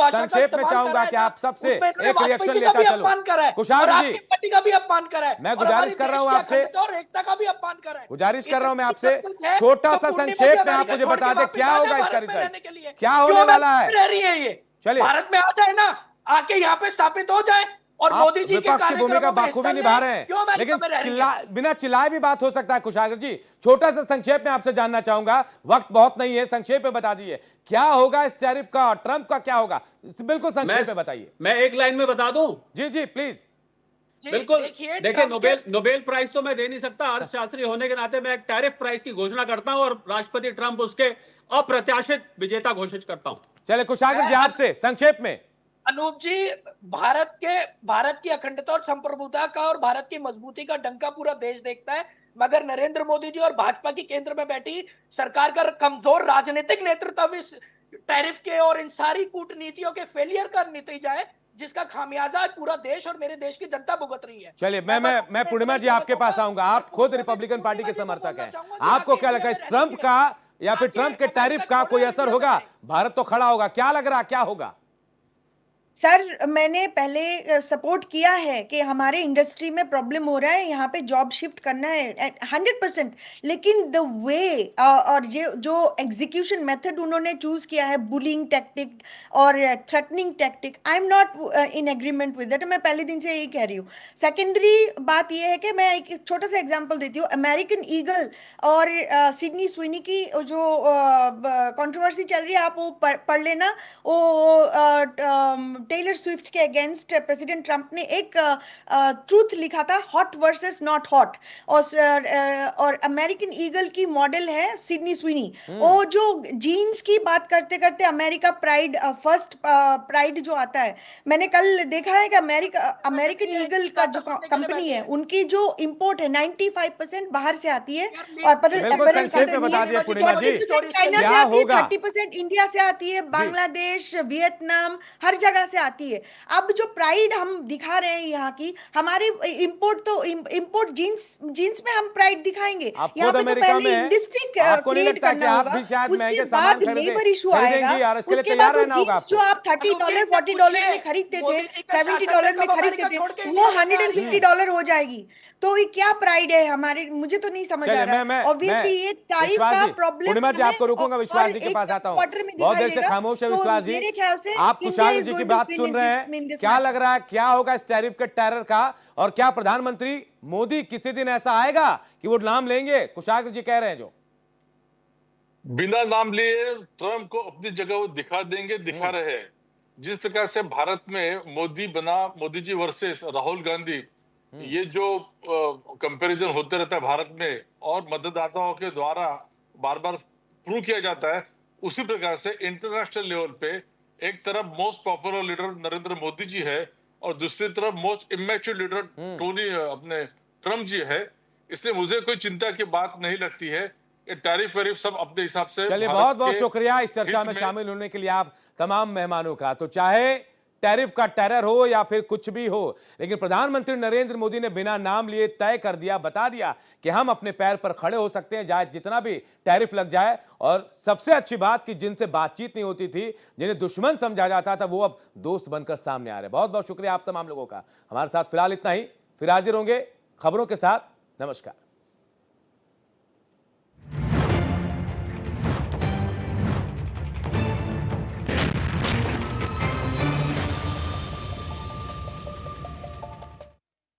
संक्षेप में चाहूंगा कि आप सबसे एक रिएक्शन लेता चलूं। कुशाग्र जी, का भी अपमान करा है, मैं गुजारिश कर रहा हूं आपसे, और एकता का भी अपमान करा है। गुजारिश कर रहा हूं मैं आपसे, छोटा सा संक्षेप में आप मुझे बता दें क्या होगा इसका रिजल्ट, क्या होने वाला है। ये चलिए भारत में आ जाए ना, आके यहाँ पे स्थापित हो जाए और मोदी जी विपक्ष की भूमिका बाखूबी निभा रहे हैं, लेकिन बिना चिल्लाए भी बात हो सकता है। कुशाग्र जी, छोटा सा संक्षेप में आपसे जानना चाहूंगा, वक्त बहुत नहीं है, संक्षेप में बता दीजिए क्या होगा इस टैरिफ का, ट्रंप का क्या होगा, बिल्कुल संक्षेप में बताइए। मैं एक लाइन में बता दूं। जी प्लीज। बिल्कुल, देखिए नोबेल प्राइज तो मैं दे नहीं सकता, अर्थशास्त्री होने के नाते मैं एक टैरिफ प्राइज की घोषणा करता हूं और राष्ट्रपति ट्रंप उसके अप्रत्याशित विजेता घोषित करता हूं। चले कुशाग्र जी, आपसे संक्षेप में। अनूप जी, भारत की अखंडता और संप्रभुता का और भारत की मजबूती का डंका पूरा देश देखता है, मगर नरेंद्र मोदी जी और भाजपा की केंद्र में बैठी सरकार का कमजोर राजनीतिक नेतृत्व इस टैरिफ के और इन सारी कूटनीतियों के फेलियर का नतीजा है, जिसका खामियाजा पूरा देश और मेरे देश की जनता भुगत रही है। चलिए, मैं पूर्णिमा जी आपके पास आऊंगा। आप खुद रिपब्लिकन पार्टी के समर्थक हैं, आपको क्या लगता है इस ट्रंप का या फिर ट्रंप के टैरिफ का कोई असर होगा? भारत तो खड़ा होगा, क्या लग रहा क्या होगा? सर, मैंने पहले सपोर्ट किया है कि हमारे इंडस्ट्री में प्रॉब्लम हो रहा है, यहाँ पे जॉब शिफ्ट करना है 100%, लेकिन द वे और जो एग्जीक्यूशन मेथड उन्होंने चूज किया है, बुलिंग टैक्टिक और threatening tactic, I am not in agreement with that. मैं पहले दिन से यही कह रही हूँ। सेकेंडरी बात यह है कि मैं एक छोटा सा एग्जाम्पल देती हूँ। अमेरिकन ईगल और सिडनी स्विनी की जो कंट्रोवर्सी चल रही है, आप वो पढ़ लेना। वो टेलर स्विफ्ट के अगेंस्ट प्रेसिडेंट ट्रंप ने एक ट्रूथ लिखा था, हॉट वर्सेस नॉट हॉट। और अमेरिकन ईगल की मॉडल है सिडनी स्विनी। वो जो जीन्स की बात करते करते अमेरिका प्राइड, फर्स्ट प्राइड जो आता है, मैंने कल देखा है कि अमेरिकन ईगल का जो कंपनी है उनकी जो इंपोर्ट है 95% बाहर से आती है। और बिल्कुल संक्षेप में बता दिया पूर्णिमा जी, 40% चाइना से क्या आती है, होगा? 30% इंडिया से आती है, बांग्लादेश, वियतनाम, हर जगह से आती है। अब जो प्राइड हम दिखा रहे हैं यहाँ की, हमारे इंपोर्ट जीन्स में हम प्राइड दिखाएंगे। आप यहाँ खुद पे तो अमेरिका पहले में हैं, इंडस्ट्री आपको नहीं क्रिएट लगता कि करना आप होगा, भी शायद उसके महंगे सामान बाद लेबर इशू खरीदेंगी आएगा, और इसके लिए उसके तैयार बाद वो रहना होगा जीन्स जो आपको? आप $30 $40 में खरीदते थे, $70 में खरीदते थे, वो $150 हो जाएगी। तो ये क्या प्राइड है हमारे, मुझे तो नहीं समझ आ चलिए रहा। ऑब्वियसली ये टैरिफ विश्वास का जी, प्रॉब्लम पूर्णिमा जी आपको रुकूंगा, विश्वास जी के पास आता हूँ। बहुत देर से खामोश है विश्वास जी, मेरे ख्याल से आप इंडिया कुशाग्र इज जी की गोइंग टू बात विन सुन इन रहे दिस हैं, क्या लग रहा है क्या होगा इस टैरिफ के टेरर का, और क्या प्रधानमंत्री मोदी किसी दिन ऐसा आएगा कि वो नाम लेंगे? कुशाग्र जी कह रहे हैं जो बिना नाम लिए ट्रम्प को अपनी जगह वो दिखा देंगे, दिखा रहे हैं। जिस प्रकार से भारत में मोदी जी वर्सेस राहुल गांधी, ये जो कंपैरिजन होते रहता है भारत में और मतदाताओं के द्वारा बार बार प्रूव किया जाता है, उसी प्रकार से इंटरनेशनल लेवल पे एक तरफ most popular leader Narendra Modi ji है और दूसरी तरफ मोस्ट इमेच्योर लीडर अपने ट्रम्प जी है। इसलिए मुझे कोई चिंता की बात नहीं लगती है। ये टैरिफ वैरिफ सब अपने हिसाब से। चलिए, भारत बहुत बहुत के शुक्रिया इस चर्चा हित में शामिल होने के लिए आप तमाम मेहमानों का। तो चाहे टैरिफ का टेरर हो या फिर कुछ भी हो, लेकिन प्रधानमंत्री नरेंद्र मोदी ने बिना नाम लिए तय कर दिया, बता दिया कि हम अपने पैर पर खड़े हो सकते हैं चाहे जितना भी टैरिफ लग जाए। और सबसे अच्छी बात कि जिनसे बातचीत नहीं होती थी, जिन्हें दुश्मन समझा जाता था, वो अब दोस्त बनकर सामने आ रहे हैं। बहुत बहुत शुक्रिया आप तमाम लोगों का। हमारे साथ फिलहाल इतना ही, फिर हाजिर होंगे खबरों के साथ। नमस्कार।